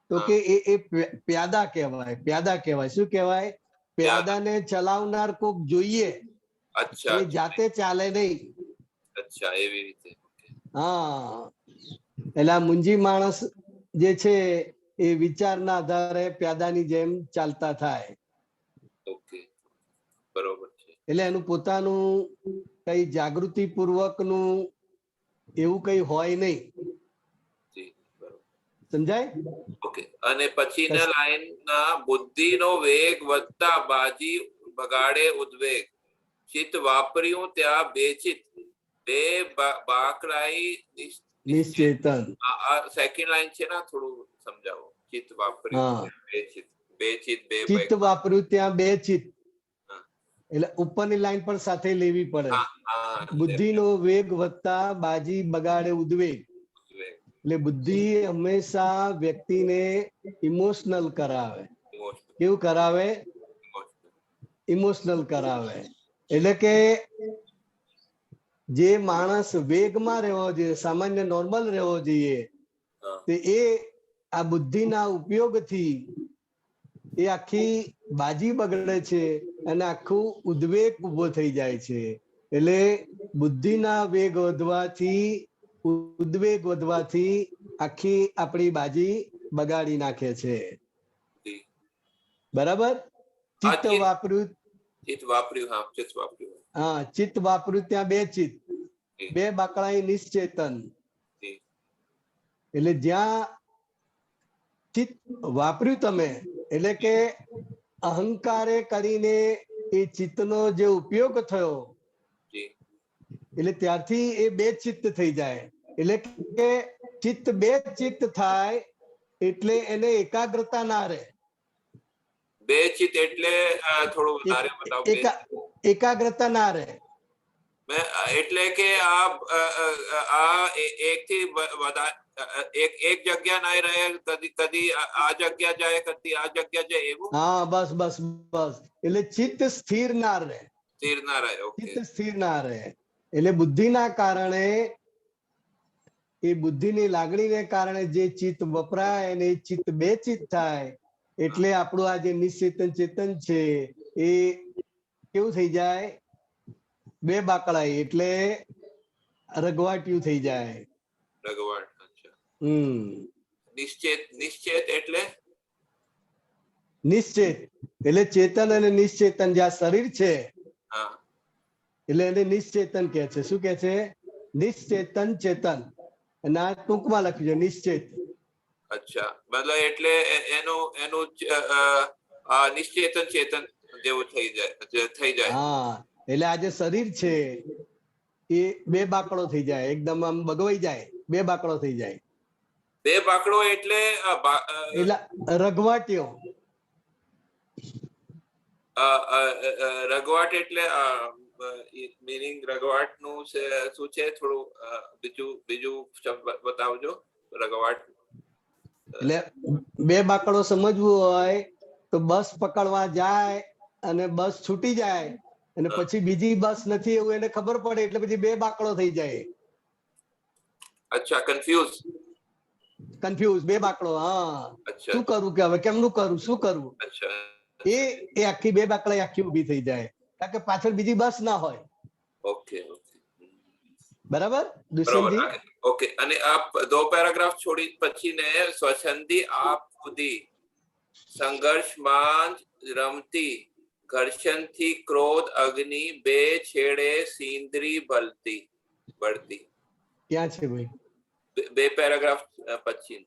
તો કે એ પ્યાદા કહેવાય. શું કહેવાય? પ્યાદાને ચલાવનાર કોક જોઈએ. એ જાતે ચાલે નહીં. અચ્છા એવી રીતે. હા એટલે આ મૂંજી માણસ જે છે એ વિચારના આધારે પ્યાદાની જેમ ચાલતા થાય. ઓકે બરોબર છે. એટલે એનું પોતાનું કઈ જાગૃતિ પૂર્વકનું એવું કઈ હોય નહીં. સમજાય? ઓકે. અને પછીના લાઈન ના બુદ્ધિનો વેગ વધતા બાજી બગાડે ઉદ્વેગ ચિત્ત વાપર્યું ત્યાં બેચિત બે બાકરાઈ નિશ્ચેતન. સેકન્ડ લાઈન છે ને થોડું સમજાવો. ચિત્ત વાપર્યું બેચિત ચિત્ત વાપર્યું ત્યાં બે ચિત્ત એટલે ઉપરની લાઈન પણ સાથે લેવી પડે. હા, હા, બુદ્ધિનો વેગ વધતા બાજી બગાડે ઉદ્વેગ. એટલે બુદ્ધિ હંમેશા વ્યક્તિને ઇમોશનલ કરાવે. કેવું કરાવે? ઇમોશનલ કરાવે. એટલે કે જે માણસ વેગમાં રહેવો જોઈએ, સામાન્ય નોર્મલ રહેવો જોઈએ, તે એ આ બુદ્ધિના ઉપયોગથી એ આખી બાજી બગડે છે અને આખું ઉદ્વેગ ઉભો થઈ જાય છે. એટલે બુદ્ધિના વેગ વધવાથી, ઉદ્વેગ વધવાથી આખી આપણી બાજી બગાડી નાખે છે. બરાબર? ચિત્ત વાપર્યું. ચિત્ત વાપર્યું, હા, ચિત્ત વાપર્યું. હા, ચિત્ત વાપર્યું. ત્યાં બે ચિત્ત, બે બાકડા નિશ્ચેતન. એટલે જ્યાં ચિત્ત વાપર્યું તમે, એટલે કે અહંકારે કરીને એ ચિત્તનો જે ઉપયોગ થયો, એટલે ત્યારથી એ બે ચિત્ત થઈ જાય. એટલે કે ચિત્ત બે ચિત્ત થાય એટલે એને એકાગ્રતા ના રહે. બે ચિત્ત એટલે થોડું વધારે બતાવો. એકાગ્રતા ના રહે. એટલે કે આ એક થી વધારે એક જગ્યા ના રહે, કદી આ જગ્યા જાય, કદી આ જગ્યા જાય, એવું. હા, બસ બસ બસ. એટલે ચિત્ત સ્થિર ના રહે. સ્થિર ના રહે. ચિત્ત સ્થિર ના રહે. એટલે બુદ્ધિના કારણે, એ બુદ્ધિની લાગણીને કારણે જે ચિત્ત વપરાય અને એ ચિત્ત બે ચિત્ત થાય એટલે આપણું આ જે નિશ્ચેતન ચેતન છે એ કેવું થઈ જાય? બે બાકડાઈ, એટલે રગવાટિયું થઈ જાય. રગવાટ. અચ્છા. નિશ્ચેત એટલે નિશ્ચેત એટલે ચેતન અને નિશ્ચેતન જ્યાં શરીર છે એટલે એને નિશ્ચેતન કે છે. શું કે છે? નિશ્ચેતન ચેતન. અને આ ટૂંકમાં લખ્યું છે નિશ્ચેત. અચ્છા, મતલબ એટલે એનું નિશ્ચેતન ચેતન જેવું થઈ જાય. હા, એટલે આ જે શરીર છે એ બે બાકડો થઈ જાય, એકદમ આમ બગવાઈ જાય, બે બાકડો થઈ જાય. બે બાકડો એટલે રગવાટીઓ. રગવાટ એટલે મીનિંગ રગવાટ નું શું છે? થોડું બીજું શબ્દ બતાવજો. રગવાટ એટલે બે બાકડો સમજવું હોય તો બસ પકડવા જાય અને બસ છૂટી જાય અને પછી બીજી બસ નથી એવું એને ખબર પડે એટલે પછી બે બાકડો થઈ જાય. અચ્છા, કન્ફ્યુઝ, બે બાકડો. હા, શું કરું કે હવે કેમનું કરું, શું કરવું? એ આખી બે બાકડા આખી ઉભી થઈ જાય કારણ કે પાછળ બીજી બસ ના હોય. ઓકે. બરાબર દુષ્યંતજી? ઓકે. અને આપ દો પેરાગ્રાફ છોડી પછી ને સ્વચ્છંદી આપ ખુદી સંઘર્ષમાં રમતી ઘર્ષણથી ક્રોધ અગ્નિ બે છેડે સિંદરી બળતી. ક્યાં છે ભાઈ? બે પેરાગ્રાફ પછી.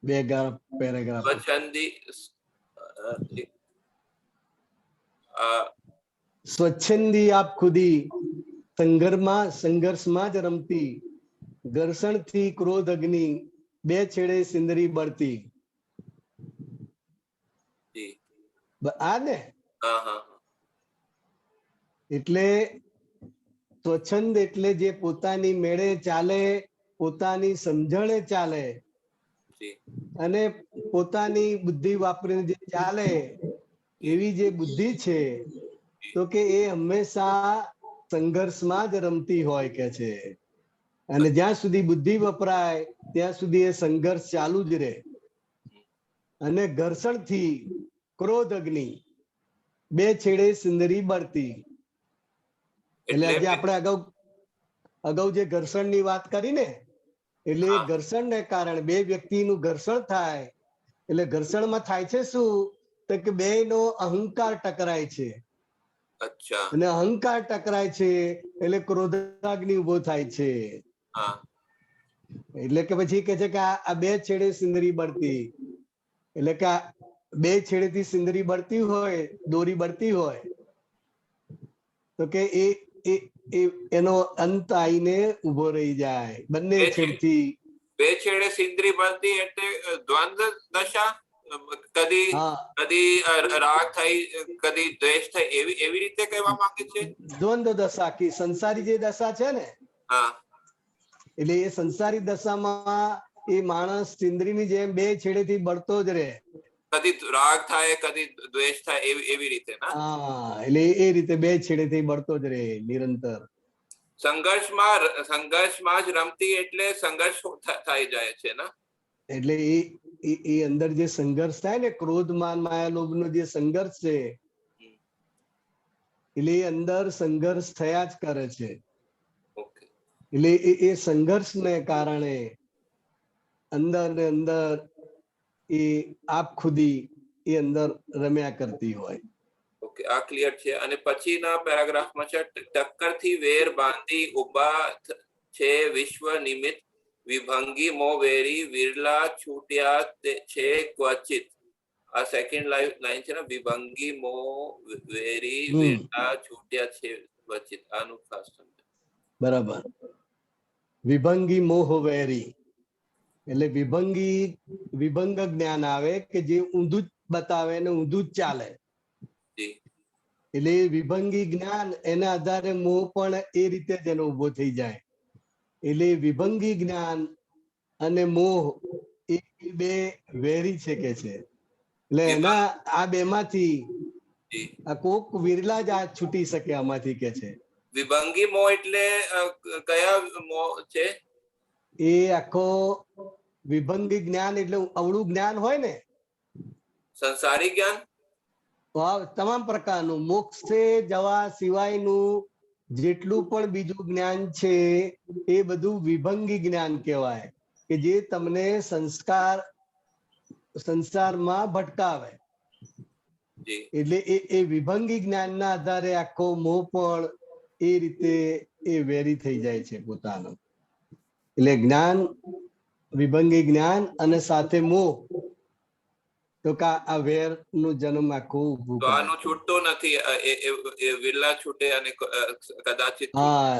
બે પેરાગ્રાફ. સ્વચ્છંદી આપ ખુદી સંઘર્ષમાં જ રમતી ઘર્ષણથી ક્રોધ અગ્નિ બે છેડે સિંદરી બળતી. આ ને એટલે સ્વચ્છંદ એટલે જે પોતાની મેળે ચાલે, પોતાની સમજણે ચાલે અને પોતાની બુદ્ધિ વાપરીને જે ચાલે એવી જે બુદ્ધિ છે તો કે એ હંમેશા સંઘર્ષમાં જ રમતી હોય કે છે. અને જ્યાં સુધી બુદ્ધિ વપરાય ત્યાં સુધી એ સંઘર્ષ ચાલુ જ રહે. અને ઘર્ષણથી ક્રોધ અગ્નિ બે છેડે સિંદરી બળતી. એટલે આજે આપણે અગાઉ જે ઘર્ષણની વાત કરી ને, એટલે ઘર્ષણને કારણે બે વ્યક્તિનું ઘર્ષણ થાય એટલે ઘર્ષણમાં થાય છે શું? તો કે બેનો અહંકાર ટકરાય છે. અને અહંકાર ટકરાય છે એટલે ક્રોધાગ્નિ ઉભો થાય છે. એટલે કે પછી કે છે કે આ બે છેડે સિંદરી બળતી. એટલે કે બે છેડેથી સિંદરી બળતી હોય, દોરી બળતી હોય તો કે એનો અંત આઈને ઉભો રહી જાય. બંને છેડથી બે છેડે સિંદરી બળતી એટલે દ્વંદ્વ દશા કદી હા કદી રાગ થઈ કદી દ્વેષ થઈ એવી એવી રીતે કહેવા માંગે છે. દ્વંદ્વ દશા કે સંસારી જે દશા છે ને હા એટલે એ સંસારી દશામાં એ માણસ ઇન્દ્રિયની જેમ બે છેડેથી બળતો જ રહે. કદી રાગ થાય કદી દ્વેષ થાય એવી એવી રીતે ના હા એટલે એ રીતે બે છેડેથી બળતો જ રહે નિરંતર. સંઘર્ષમાં જ રમતી એટલે સંઘર્ષ થઈ જાય છે ને. એટલે એ અંદર જે સંઘર્ષ થાય ને ક્રોધ માન માયા લોભ નો જે સંઘર્ષ છે એટલે એ અંદર સંઘર્ષ થયા જ કરે છે. ઓકે એટલે એ સંઘર્ષને કારણે અંદર ને અંદર એ આપ ખુદી એ અંદર રમ્યા કરતી હોય. ઓકે આ ક્લિયર છે. અને પછીના પેરાગ્રાફમાં છે ટક્કરથી વેર બાંધી ઉભા છે વિશ્વ નિમિત્ત વિભંગી મો વેરી વિરલા છૂટ્યા છે ક્વચિત. આ સેકન્ડ લાઈન છે ને વિભંગી મો વેરી વિરલા છૂટ્યા છે ક્વચિત. આનું ખાસ સમજો. બરાબર. વિભંગી મોહ વેરી એટલે વિભંગ જ્ઞાન આવે કે જે ઊંધું જ બતાવે ને ઊંધું જ ચાલે. જી એટલે વિભંગી જ્ઞાન એના આધારે મોહ પણ એ રીતે જ એનો ઉભો થઈ જાય. એટલે વિભંગી જ્ઞાન અને મોહ એ બે વેરી છે કે છે. એટલે એના આ બે માંથી જી આ કોક વિરલા જ આ છૂટી શકે આમાંથી કે છે. વિભંગી મો એટલે કયા મો છે? એ આખો વિભંગી જ્ઞાન એટલે અવળું જ્ઞાન હોય ને સંસારી જ્ઞાન તમામ પ્રકારનું મોક્ષે જવા સિવાયનું જેટલું પણ બીજું જ્ઞાન છે એ બધું વિભંગી જ્ઞાન કહેવાય કે જે તમને સંસારમાં ભટકાવે. જી એટલે એ વિભંગી જ્ઞાનના આધારે આખો મોહ પણ એ રીતે એ વેરી થઈ જાય છે પોતાનો. એટલે જ્ઞાન વિભંગી જ્ઞાન અને સાથે મોહ તો આ વેર નું જન્મ આખું ઊભું તો કરે. આનું છૂટતો નથી એ વિરલા છૂટે અને કદાચિત હા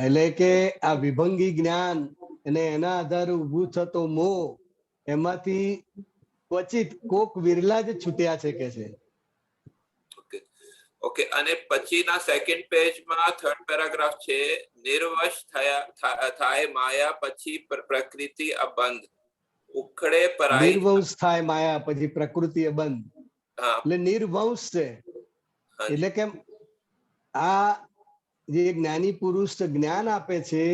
એટલે કે આ વિભંગી જ્ઞાન અને એના આધારે ઊભું થતો મોહ એમાંથી ક્વચિત કોક વિરલા જ છૂટ્યા છે કે છે. ઓકે. અને પછીના સેકન્ડ પેજમાં થર્ડ પેરાગ્રાફ છે નિર્વશ થાય માયા પછી પ્રકૃતિ અબંધ ઉખડે પરાઈ. નિર્વંશ થાય માયા પછી પ્રકૃતિ બંધ. હા એટલે નિર્વંશ છે. એટલે કે આ જે જ્ઞાની પુરુષ જ્ઞાન આપે છે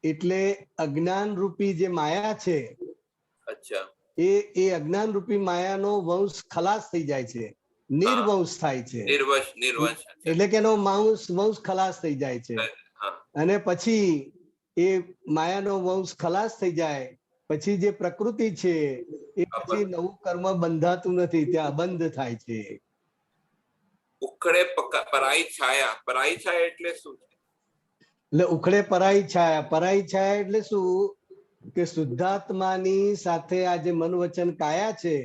એટલે અજ્ઞાન રૂપી જે માયા છે અચ્છા એ અજ્ઞાન રૂપી માયાનો વંશ ખલાસ થઈ જાય છે. નિર્વંશ થાય છે. નિર્વંશ એટલે કે એનો વંશ ખલાસ થઈ જાય છે. અને પછી એ માયાનો વંશ ખલાસ થઈ જાય પછી જે પ્રકૃતિ છે એ પછી નવું કર્મ બંધાતું નથી, ત્યાં અબંધ થાય છે. ઉખડે પરાઈ છાયા એટલે શું? એટલે ઉખડે પરાઈ છાયા એટલે શું કે શુદ્ધાત્માની સાથે આ જે મન વચન કાયા છે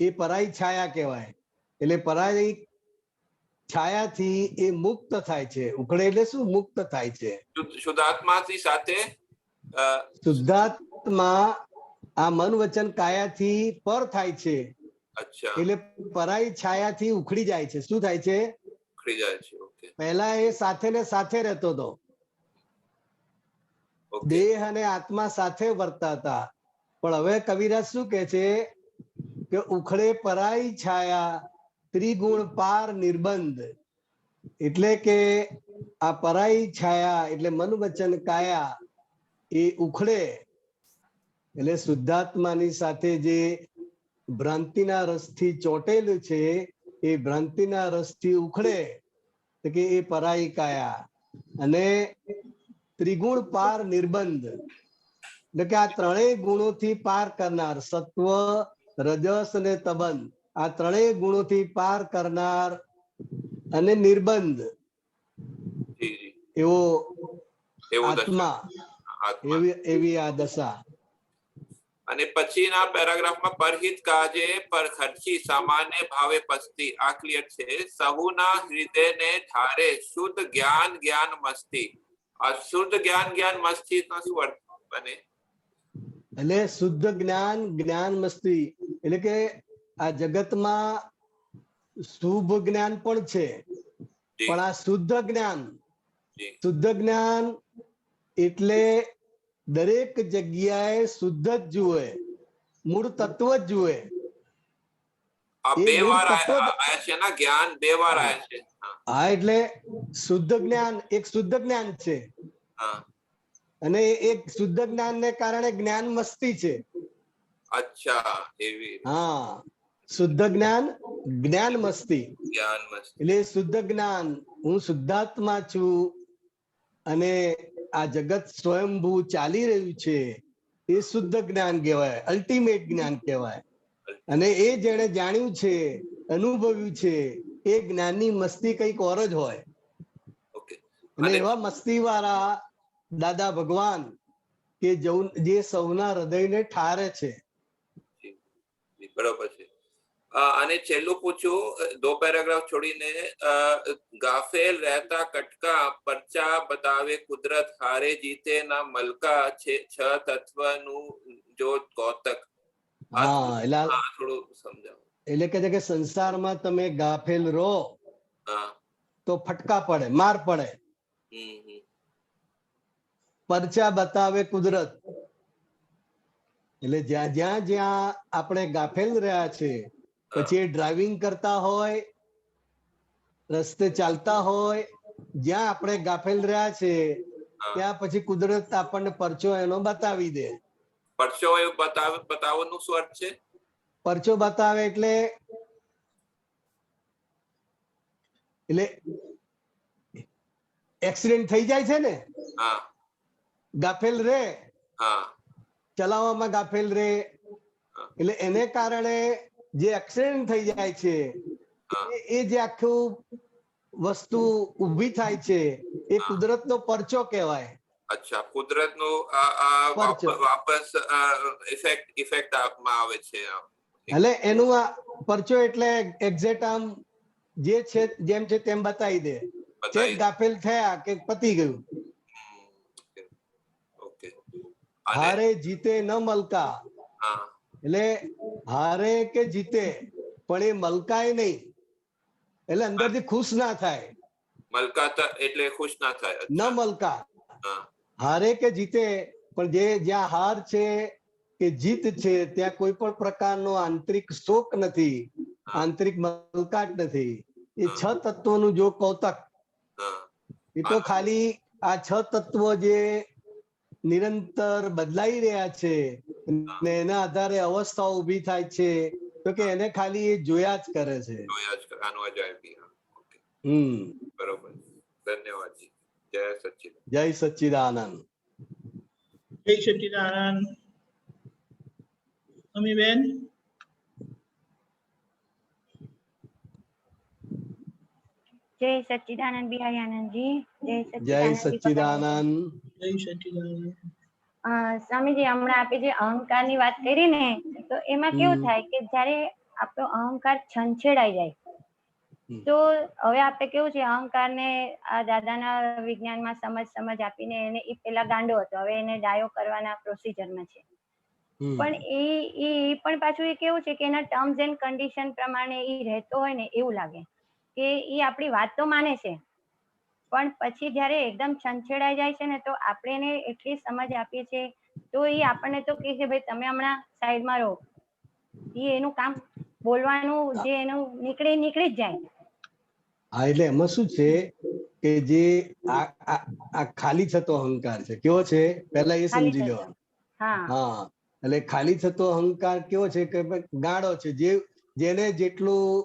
એ પરાઈ છાયા કહેવાય. એટલે પરાઈ છાયાથી એ મુક્ત થાય છે. ઉખડે એટલે શું? મુક્ત થાય છે. શુદ્ધાત્માથી સાથે શુદ્ધાત્મા આ મન વચન કાયાથી પર થાય છે. અચ્છા એટલે પરાઈ છાયાથી ઉખડી જાય છે. શું થાય છે? ઉખડી જાય છે. ઓકે પહેલા એ સાથે ને સાથે રહેતો હતો. દેહ અને આત્મા સાથે વર્તા હતા. પણ હવે કવિરાજ શું કે છે કે ઉખડે પરાઈ છાયા ત્રિગુણ પાર નિર્બંધ. એટલે કે આ પરાઈ છાયા એટલે મન વચન કાયા એ ઉખડે એટલે શુદ્ધાત્માની સાથે જે ભ્રાંતિના રસથી ચોટેલું છે એ ભ્રાંતિના રસથી ઉખડે કે એ પરાઈ કાયા. અને ત્રિગુણ પાર નિર્બંધ એટલે કે આ ત્રણેય ગુણોથી પાર કરનાર સત્વ રજસ અને તબંધ આ ત્રણેય ગુણોથી પાર કરનાર અને નિર્બંધ એવો આત્મા એવી આ દશા. અને પછીના પેરાગ્રાફમાં પરહિત કાજે પર ખર્ચી સામાન્ય ભાવે પસ્તી. આ ક્લિયર છે. સહુના હૃદયને ધારે શુદ્ધ જ્ઞાન મસ્તી. આ શુદ્ધ જ્ઞાન મસ્તી નો શું અર્થ બને? એટલે શુદ્ધ જ્ઞાન જ્ઞાન મસ્તી એટલે કે આ જગતમાં શુભ જ્ઞાન પણ છે, જી પણ આ શુદ્ધ જ્ઞાન જી એટલે દરેક જગ્યાએ શુદ્ધ જ જુએ, મૂળ તત્વ જ જુએ. આ એ બે મૂળ વાર તત્વ આયા છે ના, જ્ઞાન બે વાર આયા છે. હા હા, એટલે શુદ્ધ જ્ઞાન એક શુદ્ધ જ્ઞાન છે, હા અને એક શુદ્ધ જ્ઞાન ને કારણે જ્ઞાન મસ્તી છે. અચ્છા, એવી હા, શુદ્ધ જ્ઞાન જ્ઞાન મસ્તી જ્ઞાન મસ્ત. એટલે શુદ્ધ જ્ઞાન, હું શુદ્ધાત્મા છું અને આ જગત સ્વયંભૂ ચાલી રહ્યું છે, એ શુદ્ધ જ્ઞાન કહેવાય, અલ્ટિમેટ જ્ઞાન કહેવાય. અને એ જેણે જાણ્યું છે, અનુભવ્યું છે, એ જ્ઞાનની મસ્તી કંઈક ઓર જ હોય. ઓકે. અને અને એવા મસ્તી વાળા દાદા ભગવાન કે જે સૌના હૃદયને ઠારે છે. બરોબર છે. અને છેલ્લું પૂછું, 2 પેરાગ્રાફ છોડીને, ગાફેલ રહેતા કટકા પરચા બતાવે કુદરત, હારે જીતે ના મલકા છે, 6 તત્વનું જો કૌતક. હા, થોડું સમજાવો. એટલે કે છે કે સંસારમાં તમે ગાફેલ રહો હા તો ફટકા પડે, માર પડે. હમ પરચા બતાવે કુદરત એટલે જ્યાં જ્યાં આપણે ગાફેલ રહ્યા છે, પછી એ ડ્રાઇવિંગ કરતા હોય, રસ્તે ચાલતા હોય, જ્યાં આપણે ગાફેલ રહ્યા છે ત્યાં પછી કુદરત આપણને પરચો એનો બતાવી દે. પરચો એ બતાવવાનું શું અર્થ છે? પરચો બતાવે એટલે એક્સિડન્ટ થઈ જાય છે ને, હા ગાફેલ રે, હા ચલાવવામાં ગાફેલ રે, એટલે એને કારણે જે એક્સિડન્ટ થઈ જાય છે, એ જે આખું વસ્તુ ઊભી થાય છે, એ કુદરતનો પરચો કહેવાય. અચ્છા, કુદરતનો પરચો. વાપસ ઇફેક્ટ આપમાં આવે છે. એટલે એનું આ પરચો એટલે એક્ઝેક્ટ આમ જે છે જેમ છે તેમ બતાવી દે. ચેક ગાફેલ થયા કે પતી ગયું. ઓકે. હારે જીતે ન મલકા, હા એટલે હારે કે જીતે પણ એ મલકાય નહીં, એટલે અંદરથી ખુશ ના થાય. મલકાતા એટલે ખુશ ના થાય. ન મલકા, હા હારે કે જીતે પણ જ્યાં હાર છે કે જીત છે ત્યાં કોઈ પણ પ્રકારનો આંતરિક શોક નથી, આંતરિક મલકાટ નથી. એ 6 તત્વોનું જો કૌતક, એ તો ખાલી આ 6 તત્વો જે નિરંતર બદલાઈ રહ્યા છે ને એના આધારે અવસ્થાઓ ઊભી થાય છે, તો કે એને ખાલી એ જોયા જ કરે છે. આનું અજાયબી. ઓકે, બરોબર. ધન્યવાદજી. જય સચ્ચિદાનંદ. જય સચ્ચિદાનંદ. જય સચ્ચિદાનંદ. અમીબેન. જય સચ્ચિદાનંદ બિહારી આનંદજી. જય સચ્ચિદાનંદ. જય સચ્ચિદાનંદ. સ્વામીજી, હમણાં આપે જે અહંકારની વાત કરી ને, તો એમાં કેવું થાય કે જયારે આપણો અહંકાર છંછેડાઈ જાય, તો હવે આપણે કેવું છે, અહંકારને આ દાદાના વિજ્ઞાનમાં સમજ આપીને એને એ પેલા ગાંડો હતો, હવે એને ડાયો કરવાના પ્રોસિજરમાં છે. પણ એ પણ પાછું એ કેવું છે કે એના ટર્મ્સ એન્ડ કન્ડિશન પ્રમાણે એ રહેતો હોય ને, એવું લાગે કે એ આપણી વાત તો માને છે, પણ પછી જયારે એકદમ છંછેડાઈ જાય છે ને, તો આપણે એને એટલી સમજ આપીએ છીએ, તો એ આપણને તો કહે છે ભાઈ તમે હમણાં સાઈડમાં રહો, એ એનું કામ બોલવાનું જે એનું નીકળી જ જાય. હા, એટલે એમાં શું છે કે જે આ ખાલી થતો અહંકાર છે, કેવો છે પહેલા એ સમજી લો. હા, એટલે ખાલી થતો અહંકાર કેવો છે કે ગાળો છે, જેને જેટલું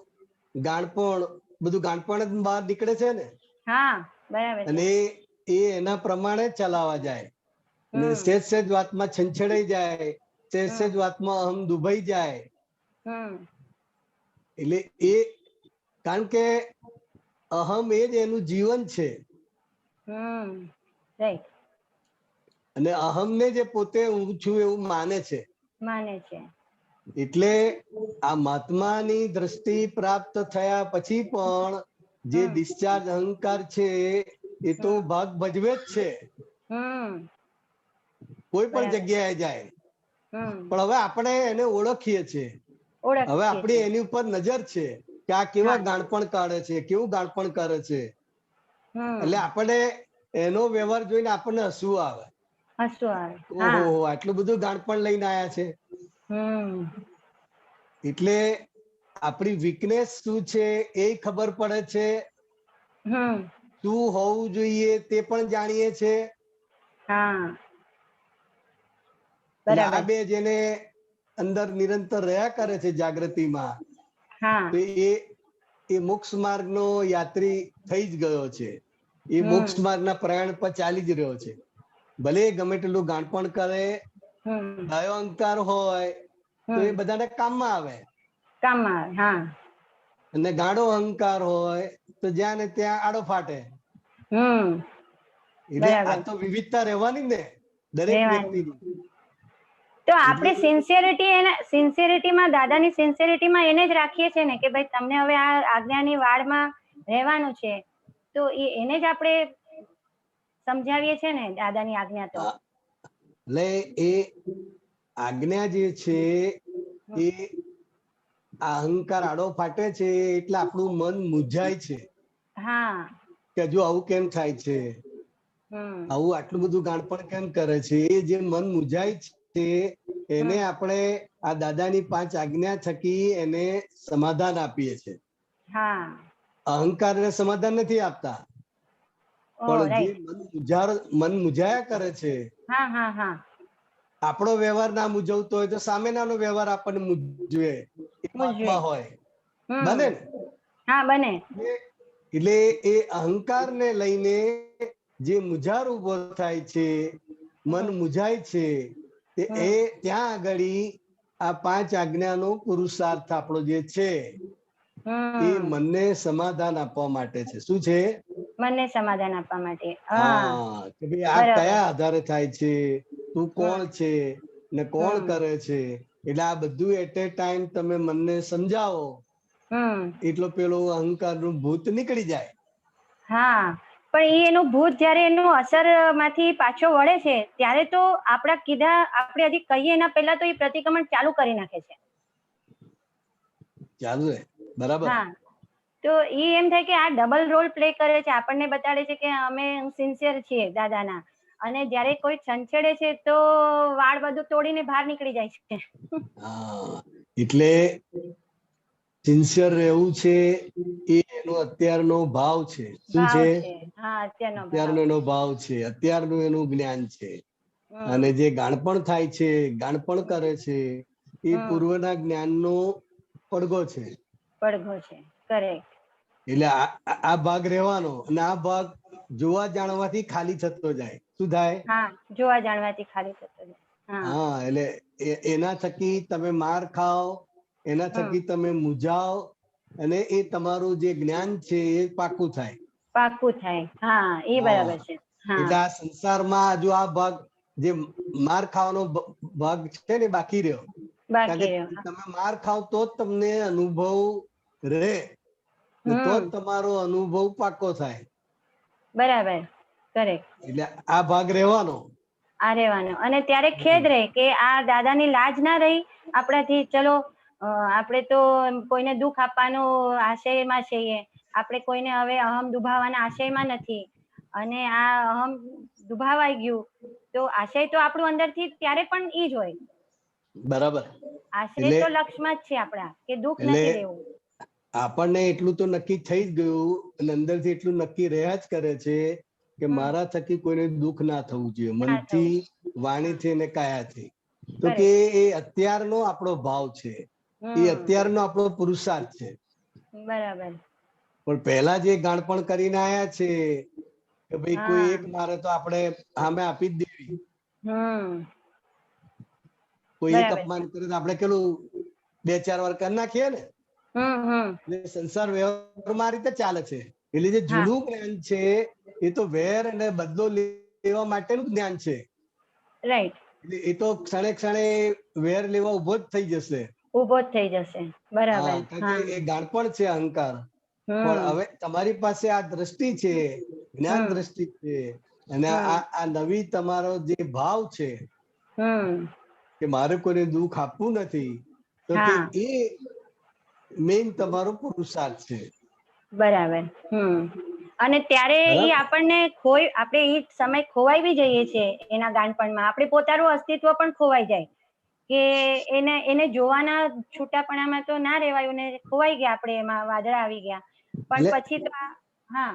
ગાણપણ, બધું ગાણપણ જ બહાર નીકળે છે ને. હા, બરાબર. અને એ એના પ્રમાણે ચલાવવા જાય, અને સેજ વાતમાં છંછેડાઈ જાય, સેજ વાતમાં અહમ દુભાઈ જાય. એટલે એ કારણ કે અહમ એ જ એનું જીવન છે. અને અહમને જે પોતે હું છું એવું માને છે. એટલે આ મહાત્માની દ્રષ્ટિ પ્રાપ્ત થયા પછી પણ જે ડિસ્ચાર્જ અહંકાર છે એ તો ભાગ ભજવે જ છે, કોઈ પણ જગ્યાએ જાય. પણ હવે આપણે એને ઓળખીએ છીએ. હવે ઓળખીએ આપણી છીએ. એની ઉપર નજર છે કે આ કેવા હા. ગાણપણ કાઢે છે, કેવું ગાણપણ કરે છે. હમ એટલે આપણે એનો વ્યવહાર જોઈને આપણને હસવું આવે. હસવું આવે. ઓહો હા. આટલું બધું ગાણપણ લઈને આયા છે. હમ એટલે આપણી વીકનેસ શું છે એ ખબર પડે છે, હમ શું હોવું જોઈએ તે પણ જાણીએ છે. હા એટલે આ બરાબર. બે જેને અંદર નિરંતર રહ્યા કરે છે જાગૃતિમાં, હા. તો એ મોક્ષ માર્ગનો યાત્રી થઈ જ ગયો છે. એ મોક્ષ હમ માર્ગના પ્રયાણ પર ચાલી જ રહ્યો છે. ભલે ગમે તેટલું ગાણપણ કરે, હમ દયો અહંકાર હોય તો એ હમ બધાને કામમાં આવે. કામમાં આવે. હા. અને ગાઢો અહંકાર હોય તો જ્યાં ને ત્યાં આડો ફાટે. હમ એટલે આ બરાબર. તો વિવિધતા રહેવાની ને દરેક રહેવાની. વ્યક્તિની. તો આપણે એટલે સિન્સિયરિટીમાં દાદાની સિન્સિયરિટીમાં એને જ રાખીએ છીએ ને કે ભાઈ તમને હવે આ આજ્ઞાની વાડમાં રહેવાનું છે, તો એને જ આપણે સમજાવીએ છીએ ને દાદાની આજ્ઞા તો. એટલે એ આજ્ઞા જે છે એ આ અહંકાર આડો ફાટે છે એટલે આપણું મન મૂંઝાય છે હા. કે હજુ આવું કેમ થાય છે, હમ આવું આટલું બધું ગાણપણ કેમ કરે છે. એ જે મન મૂંઝાય છે એને હમ આપણે આ દાદાની 5 આજ્ઞા થકી એને સમાધાન આપીએ છીએ. હા. અહંકારને સમાધાન નથી આપતા, ઓ પણ જે રાઈટ. મન મૂંઝાયા કરે છે, હા હા હા. આપણો વ્યવહાર ના મૂંઝવતો હોય તો સામેનાનો વ્યવહાર આપણને મૂંઝવે. એ મૂંઝવે. વાતમાં હોય હમ બને ને. હા બને. એટલે એ અહંકારને લઈને જે મૂંઝાર ઉભો થાય છે, મન હમ મૂંઝાય છે, એ હમ ત્યાં આગળ આ 5 આજ્ઞાનો પુરુષાર્થ આપણો જે છે એ હમ મનને સમાધાન આપવા માટે છે. શું છે? મનને સમાધાન આપવા માટે. હા, કે ભાઈ આ બરાબર. કયા આધારે થાય છે, તું કોણ હમ છે ને કોણ હમ કરે છે. એટલે આ બધું એટ એ ટાઈમ તમે મનને સમજાવો હમ એટલો પેલો અહંકારનું ભૂત નીકળી જાય. હા, પણ એનું ભૂત જયારે એનું અસર માંથી પાછો વળે છે ત્યારે તો આપણા કીધા આપણે હજી કહીએ એના પહેલા તો એ પ્રતિક્રમણ ચાલુ કરી નાખે છે. ચાલુ રહે બરાબર. હા, તો એમ થાય કે આ ડબલ રોલ પ્લે કરે છે. આપણને બતાડે છે કે અમે સિન્સિયર છીએ દાદાના, અને જયારે કોઈ છંછેડે છે તો વાળ બધું તોડીને બહાર નીકળી જાય છે. હા, એટલે સિન્સિયર રહેવું છે એ એનો અત્યારનો ભાવ છે. શું ભાવ છે? છે. હા, અત્યારનો ભાવ. અત્યારનો એનો ભાવ છે, અત્યારનું એનું જ્ઞાન છે. હમ અને જે ગાણપણ થાય છે, ગાણપણ કરે છે, એ હમ પૂર્વના જ્ઞાનનો પડઘો છે. પડઘો છે. કરેક્ટ. એટલે આ ભાગ રહેવાનો અને આ ભાગ જોવા જાણવાથી ખાલી થતો જાય. શું થાય? હા, જોવા જાણવાથી ખાલી થતો જાય. હા, એટલે એના થકી તમે માર ખાઓ, એના હમ થકી તમે મૂંઝાઓ, અને એ તમારું જે જ્ઞાન છે એ પાકું થાય. પાકું થાય. હા, એ હા, બરાબર છે. હા. એટલે આ સંસારમાં હજુ આ ભાગ જે માર ખાવાનો ભાગ છે ને બાકી રહ્યો. કારણ બાકી કે રહ્યો. તમે માર ખાવ તો જ તમને અનુભવ રહે, તો જ હમ તમારો અનુભવ પાકો થાય. બરાબર. કરેક્ટ. એટલે આ ભાગ રહેવાનો. આ રહેવાનો. અને ત્યારે ખેદ રહે કે આ દાદાની લાજ ના રહી આપણાથી. ચલો, આપણે તો કોઈને દુઃખ આપવાનું આશયમાં છીએ, આપણે કોઈને હવે અહમ દુભાવવાના આશયમાં નથી, અને આ અહમ દુભાવાઈ ગયું તો આશય તો આપણું અંદરથી ત્યારે પણ ઈ જ હોય. બરાબર. આશ્રય એટલે તો લક્ષ્યમાં જ છે આપણા, કે દુઃખ એટલે નથી દેવું. આપણને એટલું તો નક્કી થઈ જ ગયું, અને અંદરથી એટલું નક્કી રહ્યા જ કરે છે કે હમ મારા થકી કોઈને દુઃખ ના થવું જોઈએ, ના થવું. મનથી, હા, વાણીથી અને કાયાથી. તો કે કરેક્ટ. એ અત્યારનો આપણો ભાવ છે, એ હમ અત્યારનો આપણો પુરુષાર્થ છે. બરાબર. પણ પહેલા જે ગાણપણ કરીને આયા છે કે ભાઈ કોઈ હા. એક મારે તો આપણે સામે આપી જ દેવી. હમ કોઈ એક બરાબર છે. અપમાન કરે તો આપણે પેલું 2-4 વાર કરી નાખીએ ને. હમ એટલે સંસાર વ્યવહારમાં આ રીતે ચાલે છે. એટલે જે હા, જૂનું જ્ઞાન છે એ તો વેર અને બદલો લેવા માટેનું જ્ઞાન છે. રાઈટ. એટલે એ તો ક્ષણે ક્ષણે વેર લેવા ઉભો જ થઈ જશે. ઉભો જ થઈ જશે. હા, બરાબર. કારણ કે હા. એ ગાણપણ છે અહંકાર. પણ હમ હવે તમારી પાસે આ દ્રષ્ટિ છે, જ્ઞાન હમ દ્રષ્ટિ છે, અને હમ આ નવી તમારો જે ભાવ છે હમ કે મારે કોઈને દુઃખ આપવું નથી, તો કે હા. એ મેઇન તમારો પુરુષાર્થ છે. બરાબર. અને ત્યારે ઈ બરાબર. આપણને આપણે ઈ સમય ખોવાઈ બી જઈએ છીએ એના ગાનપણમાં. આપણે પોતાનું અસ્તિત્વ પણ ખોવાઈ જાય કે એને જોવાના છૂટાપણામાં તો ના રહેવાયું ને ખોવાઈ ગયા આપણે એમાં, વાદળા આવી ગયા. પણ એટલે પછી તો હા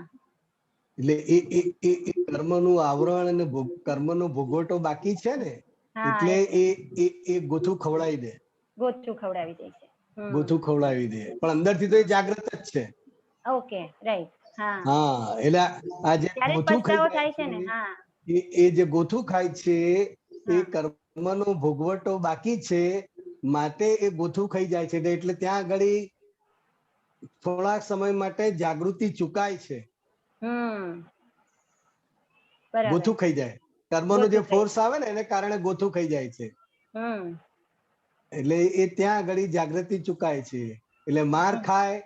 એટલે એ કર્મનું આવરણ અને કર્મનો ભોગવટો બાકી છે ને, હા એટલે એટલે એ ગોથું ખવડાવી દે, ગોથું ખવડાવી જાય છે. ગોથું ખવડાવી દે, પણ અંદરથી તો એ જાગ્રત જ છે. Okay, right. હા, હા, એટલે આ જે ત્યારે જ ગોથું ખાઈ પસ્તાવો જાય થાય છે ને. હા, એ જે ગોથું ખાય છે એ હા. કર્મનો ભોગવટો બાકી છે, માટે એ ગોથું ખાઈ જાય છે. એટલે ત્યાં આગળ થોડાક સમય માટે જાગૃતિ ચુકાય છે, બરાબર. ગોથું ખાઈ જાય. કર્મનો જે ગોથું ખાઈ ફોર્સ આવે ને એને કારણે ગોથું ખાઈ જાય છે. હમ એટલે એ ત્યાં આગળ જાગૃતિ ચુકાય છે. એટલે માર ખાય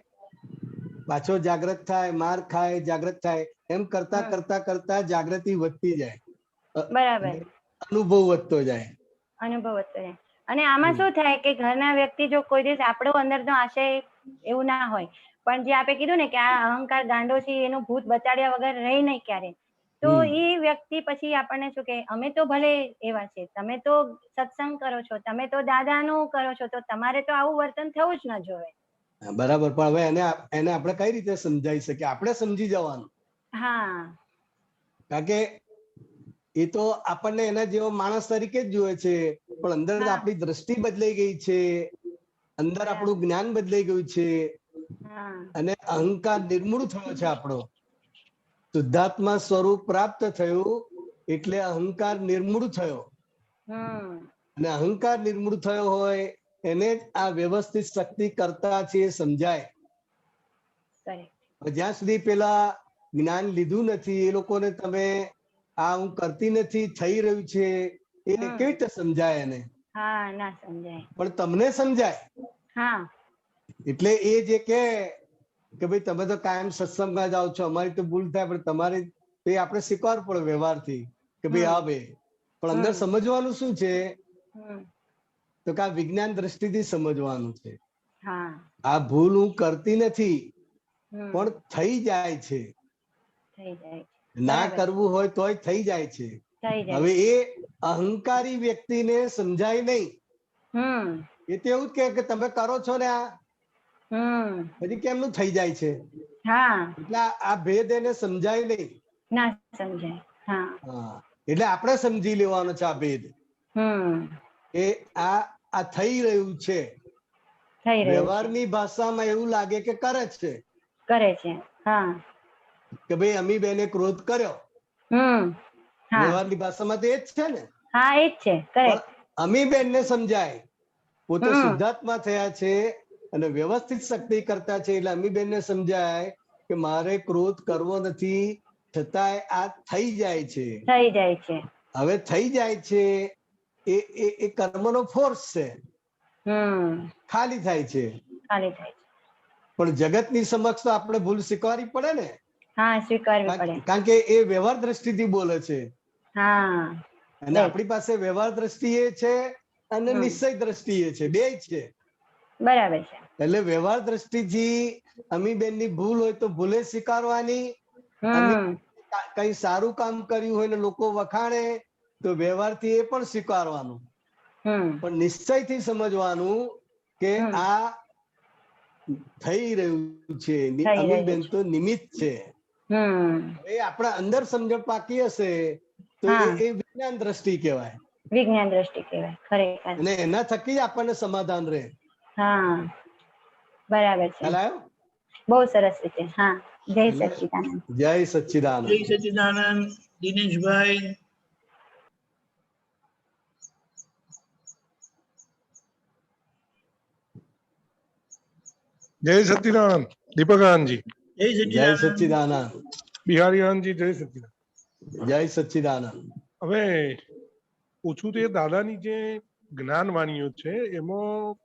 પાછો જાગ્રત થાય, માર ખાય જાગ્રત થાય, એમ કરતા કરતા કરતા જાગૃતિ વધતી જાય, બરાબર. અનુભવ વધતો જાય. અનુભવ વધતો જાય. અને આમાં શું થાય કે ઘરના વ્યક્તિ જો કોઈ દિવસ આપણો અંદરનો આશય એવું ના હોય, પણ જે આપણે કીધું ને કે આ અહંકાર ગાંડો છે એનું ભૂત બચાડ્યા વગર રહી નહીં ક્યારે, તો એ વ્યક્તિ પછી આપણને શું કે અમે તો ભલે એવા છે, તમે તો સત્સંગ કરો છો, તમે તો દાદાનું કરો છો, તો તમારે તો આવું વર્તન થવું જ ન જોઈએ. બરાબર. પણ હવે એને આપણે કઈ રીતે સમજાવી શકીએ? આપણે સમજી જવાનું. હા, કારણ કે એ તો આપણને એના જેવો માણસ તરીકે જ જોવે છે, પણ અંદર હા. આપણી દ્રષ્ટિ બદલાઈ ગઈ છે, અંદર બરાબર. આપણું જ્ઞાન બદલાઈ ગયું છે, હા, અને અહંકાર નિર્મૂળ થયો છે આપણો. શુદ્ધાત્મા સ્વરૂપ પ્રાપ્ત થયું એટલે અહંકાર નિર્મૂળ થયો. અને અહંકાર નિર્મૂળ થયો હોય એને જ આ વ્યવસ્થિત શક્તિ કરતા છે એ સમજાય. જ્યાં સુધી પેલા જ્ઞાન લીધું નથી એ લોકોને તમે આ હું કરતી નથી થઈ રહ્યું છે એ કેવી રીતે સમજાય એને? હા, ના સમજાય. પણ તમને સમજાય. હા, એટલે એ જે કે ભાઈ તમે તો કાયમ સત્સંગમાં જાઓ છો, અમારી તો ભૂલ થાય, પણ તમારી એ આપણે સ્વીકારવું પડે વ્યવહારથી કે ભાઈ હા ભાઈ, પણ અંદર સમજવાનું શું છે તો કે આ વિજ્ઞાન દ્રષ્ટિથી સમજવાનું છે. આ ભૂલ હું કરતી નથી પણ થઈ જાય છે. ના કરવું હોય તોય થઈ જાય છે. હવે એ અહંકારી વ્યક્તિને સમજાય નહીં. એ તો એવું જ કે તમે કરો છો ને આ પછી કેમનું થઈ જાય છે? એટલે આ ભેદ એને સમજાય નહીં. ના સમજાય. હા, એટલે આપણે સમજી લેવાનો છે આ ભેદ કે આ થઈ રહ્યું છે. વ્યવહારની ભાષામાં એવું લાગે કે કરે છે. કે ભાઈ અમીબેને ક્રોધ કર્યો, વ્યવહારની ભાષામાં તો એ જ છે ને. હા, એ જ છે. પણ અમીબેન ને સમજાય, પોતે શુદ્ધાત્મા થયા છે અને વ્યવસ્થિત શક્તિ કરતા છે, એટલે અમીબેન ને સમજાય કે મારે ક્રોધ કરવો નથી, છતાંય આ થઈ જાય છે. હવે થઈ જાય છે એ કર્મનો ફોર્સ છે, ખાલી થાય છે. પણ જગતની સમક્ષ તો આપણે ભૂલ સ્વીકારવી પડે ને. હા, સ્વીકારવી પડે. કારણ કે એ વ્યવહાર દ્રષ્ટિથી બોલે છે. હા, અને આપણી પાસે વ્યવહાર દ્રષ્ટિ એ છે અને નિશ્ચય દ્રષ્ટિ એ છે, બે છે. બરાબર છે. એટલે વ્યવહાર દ્રષ્ટિથી અમીબેનની ભૂલ હોય તો ભૂલે સ્વીકારવાની, કઈ સારું કામ કર્યું હોય ને લોકો વખાણે તો વ્યવહારથી એ પણ સ્વીકારવાનું. પણ નિશ્ચયથી સમજવાનું કે આ થઈ રહ્યું છે, અમીબેન તો નિમિત્ત છે. એ આપણા અંદર સમજણ પાકી હશે તો એ વિજ્ઞાન દ્રષ્ટિ કહેવાય. વિજ્ઞાન દ્રષ્ટિ કહેવાય ખરેખર. અને એના થકી જ આપણને સમાધાન રહે. હા, બરાબર છે. ખ્યાલ આવ્યો? બહુ સરસ રીતે. હા, જય સચ્ચિદાનંદ. જય સચ્ચિદાનંદ. જય સચ્ચિદાનંદ. દિનેશભાઈ. જય સચ્ચિદાનંદ. દીપકાનંદજી જય સચ્ચિદાનંદ. બિહારીયાનજી જય સચ્ચિદાનંદ. જય સચ્ચિદાનંદ. હવે પૂછું તો એ દાદાની જે જ્ઞાન વાણીઓ છે એમાં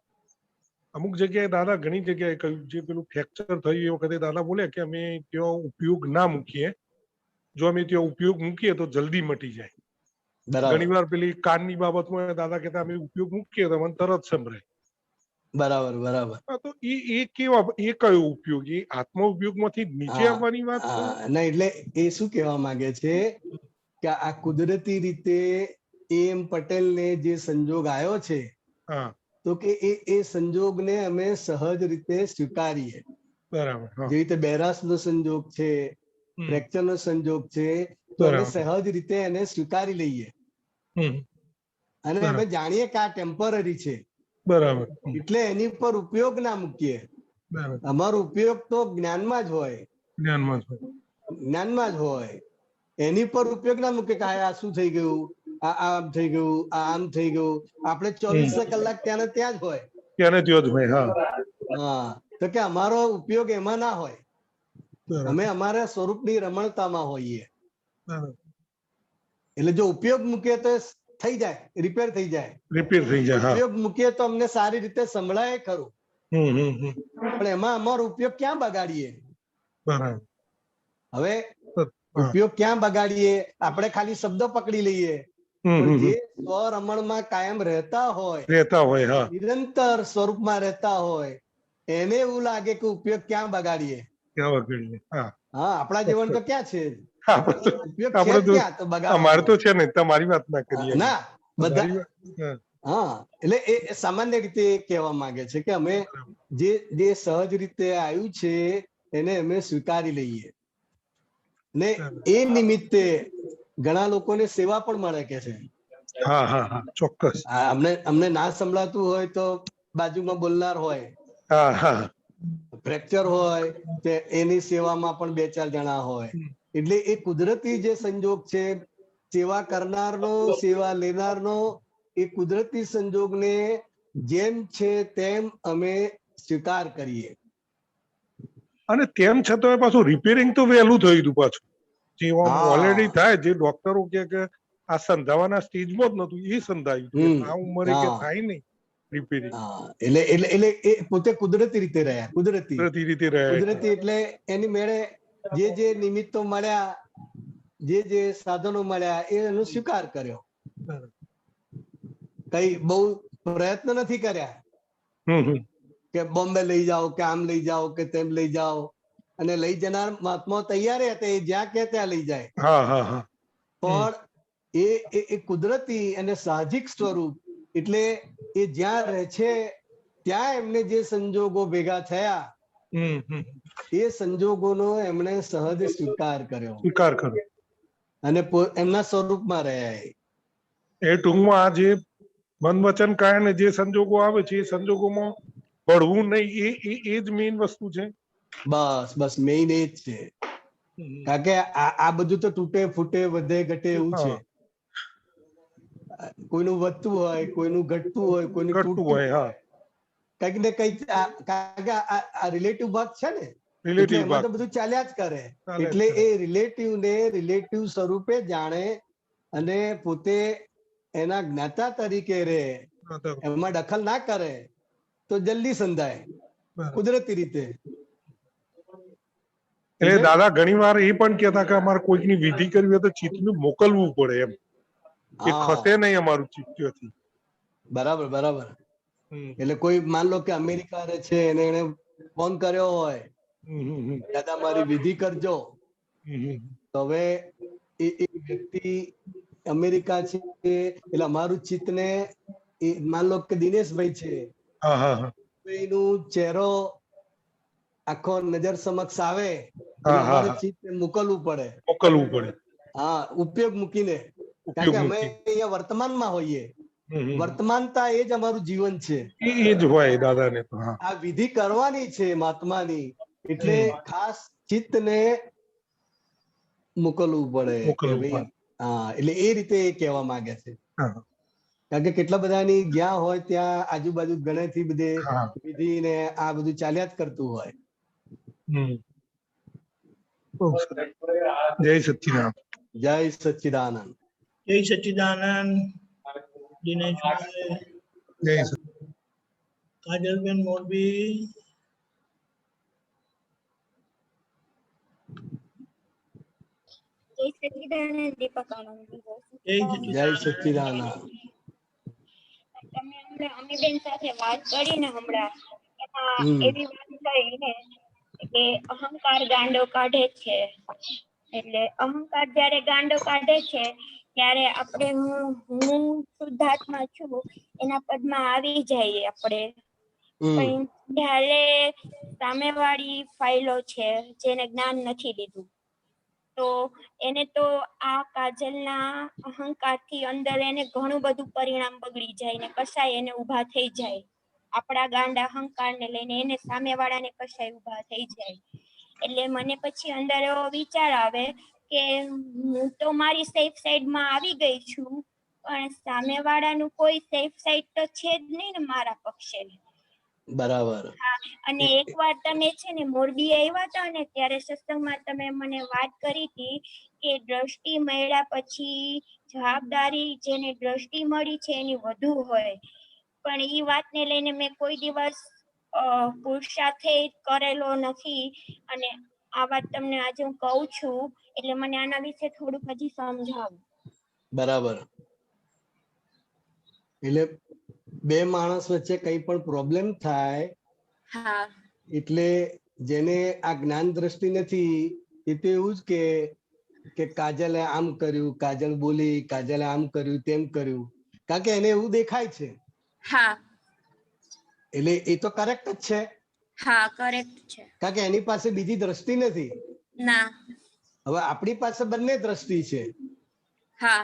અમુક જગ્યાએ દાદા ઘણી જગ્યાએ કહ્યું, જે પેલું ફ્રેક્ચર થયું એ વખતે દાદા બોલ્યા કે અમે ત્યાં ઉપયોગ ના મૂકીએ, જો અમે ત્યાં ઉપયોગ મૂકીએ તો જલ્દી મટી જાય. બરાબર ઘણીવાર પેલી કાનની બાબતમાં દાદા કહેતા અમે ઉપયોગ મૂકીએ તો મને તરત સંભળાય. બરાબર બરાબર હા, તો એ કેવા, એ કયો ઉપયોગ? એ આત્મ ઉપયોગમાંથી નીચે હા આવવાની વાત છે? હા ના એટલે એ શું કહેવા માંગે છે કે આ કુદરતી રીતે એમ પટેલને જે સંજોગ આવ્યો છે હા, તો કે એ સંજોગને અમે સહજ રીતે સ્વીકારીએ. બરાબર. હા, જેવી રીતે બેરાસનો સંજોગ છે, હમ, ફ્રેક્ચરનો સંજોગ છે, તો અમે બરાબર. સહજ રીતે એને સ્વીકારી લઈએ હમ, અને અમે બરાબર. જાણીએ કે આ ટેમ્પરરી છે બરાબર. હમ, એટલે એની પર ઉપયોગ ના મૂકીએ. બરાબર. અમારો ઉપયોગ તો જ્ઞાનમાં જ હોય, જ્ઞાનમાં છે. જ્ઞાનમાં જ હોય. એની પર ઉપયોગ ના મૂકે કે આ શું થઈ ગયું, આ આમ થઈ ગયું, આ આમ થઈ ગયું. આપણે 24 કલાક ત્યાં ને ત્યાં જ હોય. ત્યારે ત્યો જ ભાઈ. હા, હા, તો કે અમારો ઉપયોગ એમાં ના હોય. બરાબર. અમે અમારા સ્વરૂપની રમણતામાં હોઈએ. બરાબર. એટલે જો ઉપયોગ મૂકીએ તો થઈ જાય, રિપેર થઈ જાય. રિપેર થઈ જાય. હા. ઉપયોગ મૂકીએ તો અમને સારી રીતે સંભળાય ખરું, હમ, હમ, હમ. પણ એમાં અમારો ઉપયોગ ક્યાં બગાડીએ? બરાબર. હવે હા. ઉપયોગ ક્યાં બગાડીએ? આપણે ખાલી શબ્દો પકડી લઈએ, હમ, પણ હમ, જે હમ. સ્વરમણમાં કાયમ રહેતા હોય, રહેતા હોય. હા, નિરંતર સ્વરૂપમાં રહેતા હોય, એને એવું લાગે કે ઉપયોગ ક્યાં બગાડીએ. ક્યાં વગડીએ. હા, હા, આપણા જીવન તો ક્યાં છે? ઉપયોગ છે આપણે જ તો ક્યાં તો અમારે બગાડવાનો? તો છે ને, તમારી વાત ના કરીએ. ના બધા. તમારી વાત. હા, હા, એટલે એ સામાન્ય રીતે કહેવા માંગે છે કે અમે જે સહજ રીતે આવ્યું છે એને અમે સ્વીકારી લઈએ ને બરાબર. એ નિમિત્તે ઘણા લોકોને સેવા પણ મળે કે છે. હા, હા, હા, ચોક્કસ. અમને ના સંભળાતું હોય તો બાજુમાં બોલનાર હોય, હા, હા. ફ્રેક્ચર હોય તે એની સેવામાં પણ 2-4 જણા હોય. હમ. એટલે એ કુદરતી જે સંજોગ છે, સેવા કરનારનો, સેવા લેનારનો, એ કુદરતી સંજોગને જેમ છે તેમ અમે સ્વીકાર કરીએ. અને તેમ છતાં પાછું રિપેરિંગ તો વહેલું થયું હતું પાછું. જે ઓલરેડી હા થાય, જે ડોક્ટરો કે આ સંધાવાના સ્ટેજમાં જ નતું, એ સંધાયું હતું. હમ આ ઉંમરે કે હા થાય નહીં રિપેરિંગ. હા એટલે એ પોતે કુદરતી રીતે રહ્યા. કુદરતી કુદરતી રીતે રહ્યા એટલે. કુદરતી એટલે એની મેળે જે નિમિત્તો મળ્યા, જે સાધનો મળ્યા એનો સ્વીકાર કર્યો. કઈ બહુ પ્રયત્ન નથી કર્યા હમ, હમ. કે બોમ્બે લઈ જાઓ કે આમ લઈ જાઓ કે તેમ લઈ જાઓ, અને લઈ જનાર મહાત્મા તૈયાર હતા, એ જ્યાં કે ત્યાં લઈ જાય. હા, હા, હા. પણ એ કુદરતી અને સાહજિક સ્વરૂપ એટલે એ જ્યાં રહે છે ત્યાં એમને જે સંજોગો ભેગા થયા, હમ, હમ. એ સંજોગોનો એમણે સહજ સ્વીકાર કર્યો સ્વીકાર કરો. અને એમના સ્વરૂપમાં રહ્યા. એ ટૂંકમાં આ જે મન વચન કાયા ને જે સંજોગો આવે છે, એ સંજોગોમાં પડવું નહીં, એ જ મેઇન વસ્તુ છે. બસ મેઇન એ જ છે. કારણ કે આ બધું તો તૂટે ફૂટે વધે ઘટે એવું છે. હા, કોઈનું વધતું હોય, કોઈનું ઘટતું હોય, કોઈનું ઘટતું તૂટતું હોય. હા, હોય, કઈક ને કઈક. કારણ કે આ રિલેટિવ ભાગ છે ને, એટલે રિલેટિવ એમાં ભાગ તો બધું ચાલ્યા જ કરે. ચાલે જ એટલે કરે. એ રિલેટિવ ને રિલેટિવ સ્વરૂપે જાણે અને પોતે એના જ્ઞાતા તરીકે રહે, હા, તો એમાં દખલ ના કરે તો જલ્દી સંધાય બરાબર. કુદરતી રીતે. એટલે દાદા ઘણી વાર એ પણ કહેતા કે અમારે કોઈકની વિધિ કરવી હોય તો ચિત્તનું મોકલવું પડે એમ, એ ખસે હા નહીં અમારું ચિત્ત ત્યાંથી. બરાબર બરાબર. હમ, એટલે કોઈ માન લો કે અમેરિકા રહે છે અને એને ફોન કર્યો હોય, હમ, હમ, દાદા મારી વિધિ કરજો, હમ. તો હવે એ વ્યક્તિ અમેરિકા છે એટલે અમારું ચિત્ત ને માન લો કે દિનેશભાઈ છે, હા, હા, હા. એનું ચહેરો આખો નજર સમક્ષ આવે એટલે હા, હા, અમારે હા. ચિત્ત મોકલવું પડે. મોકલવું પડે. હા, ઉપયોગ મૂકીને. કારણ ઉપયોગ કે અમે મૂકી. અહીંયા વર્તમાનમાં હોઈએ. હમ, હમ. વર્તમાનતા એ જ અમારું જીવન છે. એ જ હોય દાદાને તો. હા. આ વિધિ કરવાની છે મહાત્માની, એટલે હમ. ખાસ ચિત્તને મોકલવું પડે કે મોકલવું ભાઈ. પડે. હા, એટલે એ રીતે એ કહેવા માંગે છે. હા, કારણ કે કેટલા બધાની જ્યાં હોય ત્યાં આજુબાજુ ગણેથી બધે હા. વિધિ ને આ બધું ચાલ્યા જ કરતું હોય. હમ. બહુ સરસ. જય સચ્ચિદાનંદ. જય સચ્ચિદાનંદ. જય સચ્ચિદાનંદ. દિનેશભાઈ, જય સચ્ચિદાનંદ. કાજલબેન મોરબી. દીપક જય સચ્ચિદાનંદ. તમે હમણાં અમીબેન સાથે વાત કરીને હમણાં એમાં હમ. એવી વાત થઈ ને કે અહંકાર ગાંડો કાઢે છે. એટલે અહંકાર જ્યારે ગાંડો કાઢે છે ત્યારે આપણે હું શુદ્ધાત્મા છું એના પદમાં આવી જઈએ આપણે. પણ જ્યારે સામેવાળી ફાઇલો છે જેને જ્ઞાન નથી લીધું તો એને તો આ કાજલના અહંકારથી અંદર એને ઘણું બધું પરિણામ બગડી જાય ને કસાય એને ઊભા થઈ જાય. આપણા ગાંડા અહંકારને લઈને એને સામેવાળાને કસાય ઊભા થઈ જાય. એટલે મને પછી અંદર એવો વિચાર આવે કે હું તો મારી સેફ સાઈડમાં આવી ગઈ છું પણ સામેવાળાનું કોઈ સેફ સાઈડ તો છે જ નહીં ને મારા પક્ષે. બરાબર. અને એકવાર તમે છે ને મોરબી આવ્યા હતા ને ત્યારે સત્સંગમાં તમે મને વાત કરી હતી કે દ્રષ્ટિ મળ્યા પછી જવાબદારી જેને દ્રષ્ટિ મળી છે એની વધુ હોય. પણ એ વાતને લઈને મેં કોઈ દિવસ પુરુષાર્થે કરેલો નથી અને આ વાત તમને આજે હું કહું છું એટલે મને આના વિશે થોડુંક હજી સમજાવો. બરાબર. એટલે બે માણસ વચ્ચે કઈ પણ પ્રોબ્લેમ થાય હા એટલે જેને આ જ્ઞાન દ્રષ્ટિ નથી એ તો એવું જ કે કાજલે આમ કર્યું, કાજલ બોલી, કાજલે આમ કર્યું, તેમ કર્યું, કારણ કે એને એવું દેખાય છે. હા એટલે એ તો કરેક્ટ જ છે. હા કરેક્ટ છે. કારણ કે એની પાસે બીજી દ્રષ્ટિ નથી. ના. હવે આપણી પાસે બંને દ્રષ્ટિ છે. હા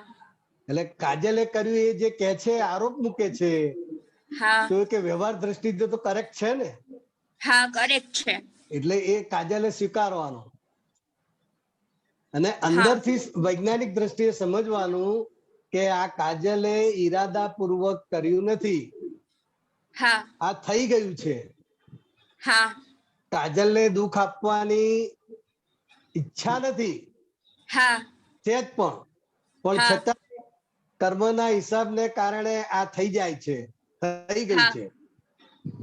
એટલે કાજલે કર્યું એ જે કે છે આરોપ મૂકે છે હા તો કે વ્યવહાર દ્રષ્ટિ તો કરેક્ટ છે ને. હા કરેક્ટ છે. એટલે એ કાજલે સ્વીકારવાનો અને અંદરથી વૈજ્ઞાનિક દ્રષ્ટિએ સમજવાનું કે આ કાજલે ઈરાદાપૂર્વક કર્યું નથી. હા આ થઈ ગયું છે. હા કાજલને દુઃખ આપવાની ઈચ્છા નથી. હા છે જ પણ છતાં કર્મના હિસાબને કારણે આ થઈ જાય છે, થઈ ગયું છે.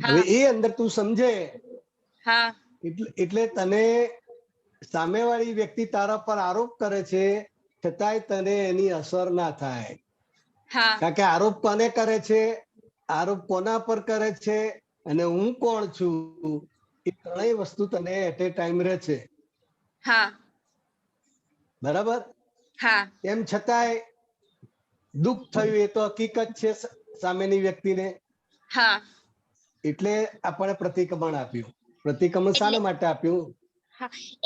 હવે એ અંદર તું સમજે એટલે તને સામેવાળી વ્યક્તિ તારા પર આરોપ કરે છે છતાંય તને એની અસર ના થાય. કારણ કે આરોપ કોને કરે છે, આરોપ કોના પર કરે છે અને હું કોણ છું એ ત્રણેય વસ્તુ તને એટ એ ટાઈમ રહે છે. બરાબર. એમ છતાંય દુઃખ થયું એ તો હકીકત છે સામેની વ્યક્તિને. એટલે આપણે પ્રતિક્રમણ આપ્યું. પ્રતિક્રમણ શાના માટે આપ્યું?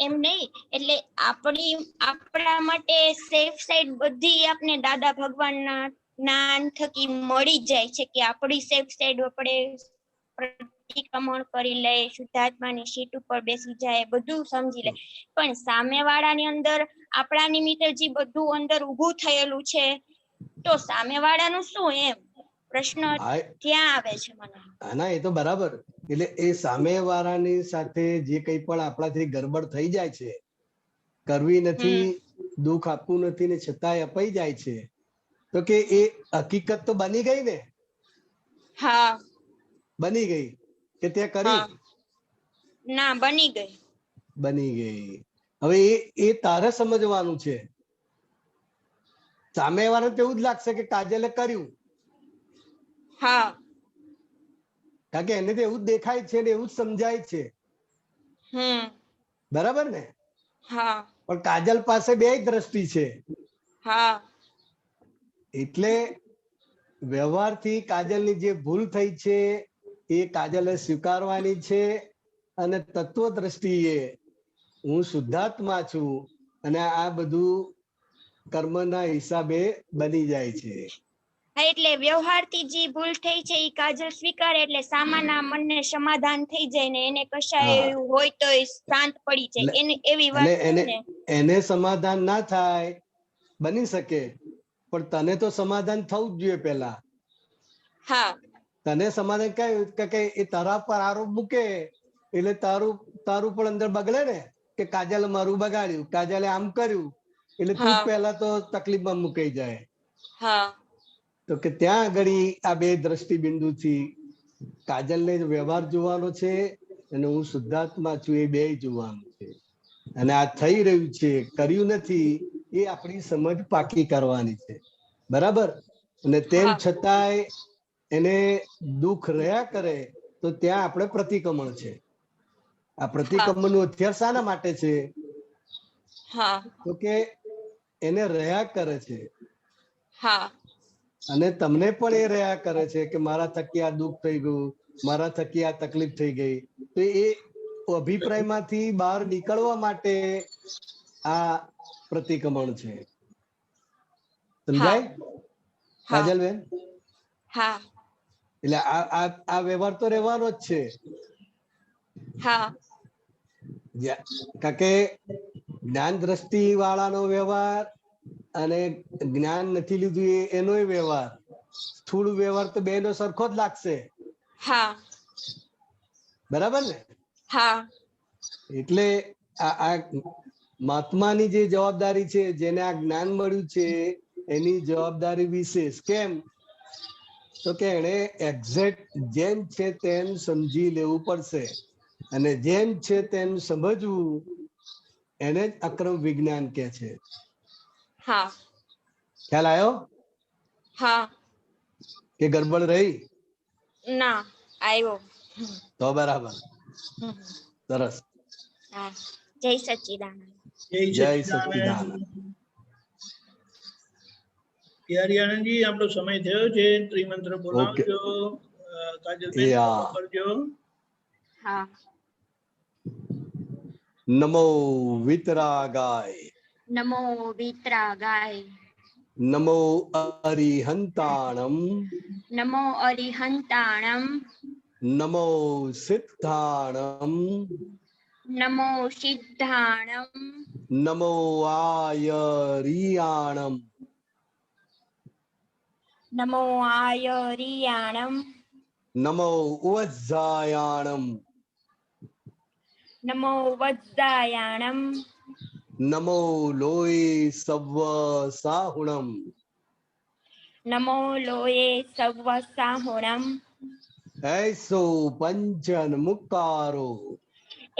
એમ નહીં, એટલે આપણા માટે સેફ સાઈડ બધી આપણે દાદા ભગવાનના જ્ઞાન થકી મળી જાય છે કે આપણી સેફ સાઈડ આપણે પ્રતિક્રમણ કરી લે, શુદ્ધાત્માની સીટ ઉપર બેસી જાય, બધું સમજી લે. પણ સામેવાળાની અંદર આપણા નિમિત્તે જે બધું અંદર ઊભું થયેલું છે તો સામેવાળાનું શું એમ પ્રશ્ન ક્યાં આવે છે મને. ના એ તો બરાબર. એટલે એ સામેવાળાની સાથે જે કંઈ પણ આપણાથી ગરબડ થઈ જાય છે, કરવી નથી, દુઃખ આપવું નથી ને છતાંય અપાઈ જાય છે, તો કે એ હકીકત તો બની ગઈ ને. હા બની ગઈ કે તે કરી? ના, બની ગઈ. બની ગઈ. હવે એ તારે સમજવાનું છે. સામેવાળાને તો એવું જ લાગશે કે કાજલે કર્યું. કારણ કે એને તો એવું જ દેખાય છે ને એવું જ સમજાય છે. બરાબર ને? પણ કાજલ પાસે બે દ્રષ્ટિ છે. એટલે વ્યવહારથી કાજલની જે ભૂલ થઈ છે એ કાજલે સ્વીકારવાની છે અને તત્વ દ્રષ્ટિએ હું શુદ્ધાત્મા છું અને આ બધું કર્મના હિસાબે બની જાય છે. એટલે વ્યવહારથી જે ભૂલ થઈ છે એ કાજલ સ્વીકારે એટલે સામાના મનને સમાધાન થઈ જાય ને એને કશાય એવું હોય તો શાંત પડી જાય. એને એવી વાત છે ને. એને સમાધાન ના થાય, બની શકે, પણ તને તો સમાધાન થવું જ જોઈએ પહેલા. તને સમાધાન કયું કે એ તારા પર આરોપ મૂકે એટલે તારું પણ અંદર બગડે ને કે કાજલ મારું બગાડ્યું, કાજલે આમ કર્યું, એટલે તું પહેલા તો તકલીફમાં મુકાઈ જાય. તો કે ત્યાં આગળ આ બે દ્રષ્ટિબિંદુથી કાજલને વ્યવહાર જોવાનો છે અને હું શુદ્ધાત્મા છું એ બે જોવાનું છે. અને આ થઈ રહ્યું છે, કર્યું નથી એ આપણી સમજ પાકી કરવાની છે, બરાબર? અને તેમ હા. છતાંય એને દુઃખ રહ્યા કરે તો ત્યાં આપણે પ્રતિક્રમણ છે. આ પ્રતિક્રમણ નું હથિયાર શાના માટે છે? હા તો કે એને રહ્યા કરે છે, હા અને તમને પણ એ રહ્યા કરે છે કે મારા થકી આ દુઃખ થઈ ગયું, મારા થકી આ તકલીફ થઈ ગઈ. તો એ અભિપ્રાયમાંથી બહાર નીકળવા માટે આ પ્રતિક્રમણ છે. સમજાય હા કાજલબેન? હા એટલે આ વ્યવહાર તો રહેવાનો જ છે. હા કારણ કે જ્ઞાન દ્રષ્ટિ વાળાનો વ્યવહાર અને જ્ઞાન નથી લીધું એનો વ્યવહાર, સ્થૂળ વ્યવહાર તો બેનો સરખો જ લાગશે, હા બરાબર ને? હા એટલે આ મહાત્માની જે જવાબદારી છે, જેને આ જ્ઞાન મળ્યું છે, એની જવાબદારી વિશેષ. કેમ? તો કે એને એક્ઝેક્ટ જેમ છે તેમ સમજી લેવું પડશે, અને જેમ છે તેમ સમજવું એને જ અક્રમ વિજ્ઞાન કે છે. હા ખ્યાલ આવ્યો હા કે ગડબડ રહી? ના આવ્યો. તો બરાબર, સરસ. હા જય સચ્ચિદાનંદ. જય સચ્ચિદાનંદ. પ્યારી આનંદજી, આપણો સમય થયો છે, ત્રિમંત્ર બોલાવજો. કાજલબેન follow કરજો. હા. નમો વિતરાગાય, નમો વિતરાગાય, નમો અરિહંતાણમ, નમો અરિહંતાણમ, નમો સિદ્ધાણમ, નમો સિદ્ધાણમ, નમો આયરિયાણમ, નમો આયરિયાણમ, નમો ઉવજ્જાયાણમ, નમો વજ્જાયાણમ, નમો લોય સવ્વ સાહુણમ, નમો લોયે સવ્વ સાહુણમ, એસો પંચન મુક્કારો,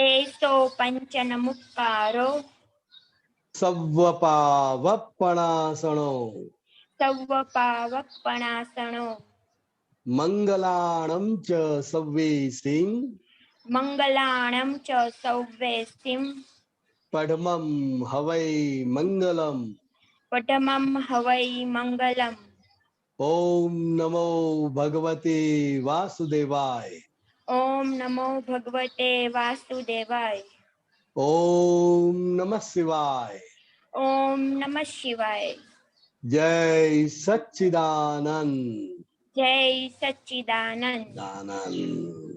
એસો પંચન મુક્કારો, સવ્વ પાવપણાસણો, સવ્વ પાવપણાસણો, મંગલાણમ ચ સવ્વેસિં, મંગલાણમ ચ સૌવેસિમ, પડમમ હવૈ મંગલમ, પઠમમ હવૈ મંગલમ. ઓમ નમો ભગવતે વાસુદેવાય, ઓમ નમો ભગવતે વાસુદેવાય, ઓમ નમઃ શિવાય, ઓમ નમઃ શિવાય. જય સચ્ચિદાનંદ. જય સચ્ચિદાનંદ. દાનંદ.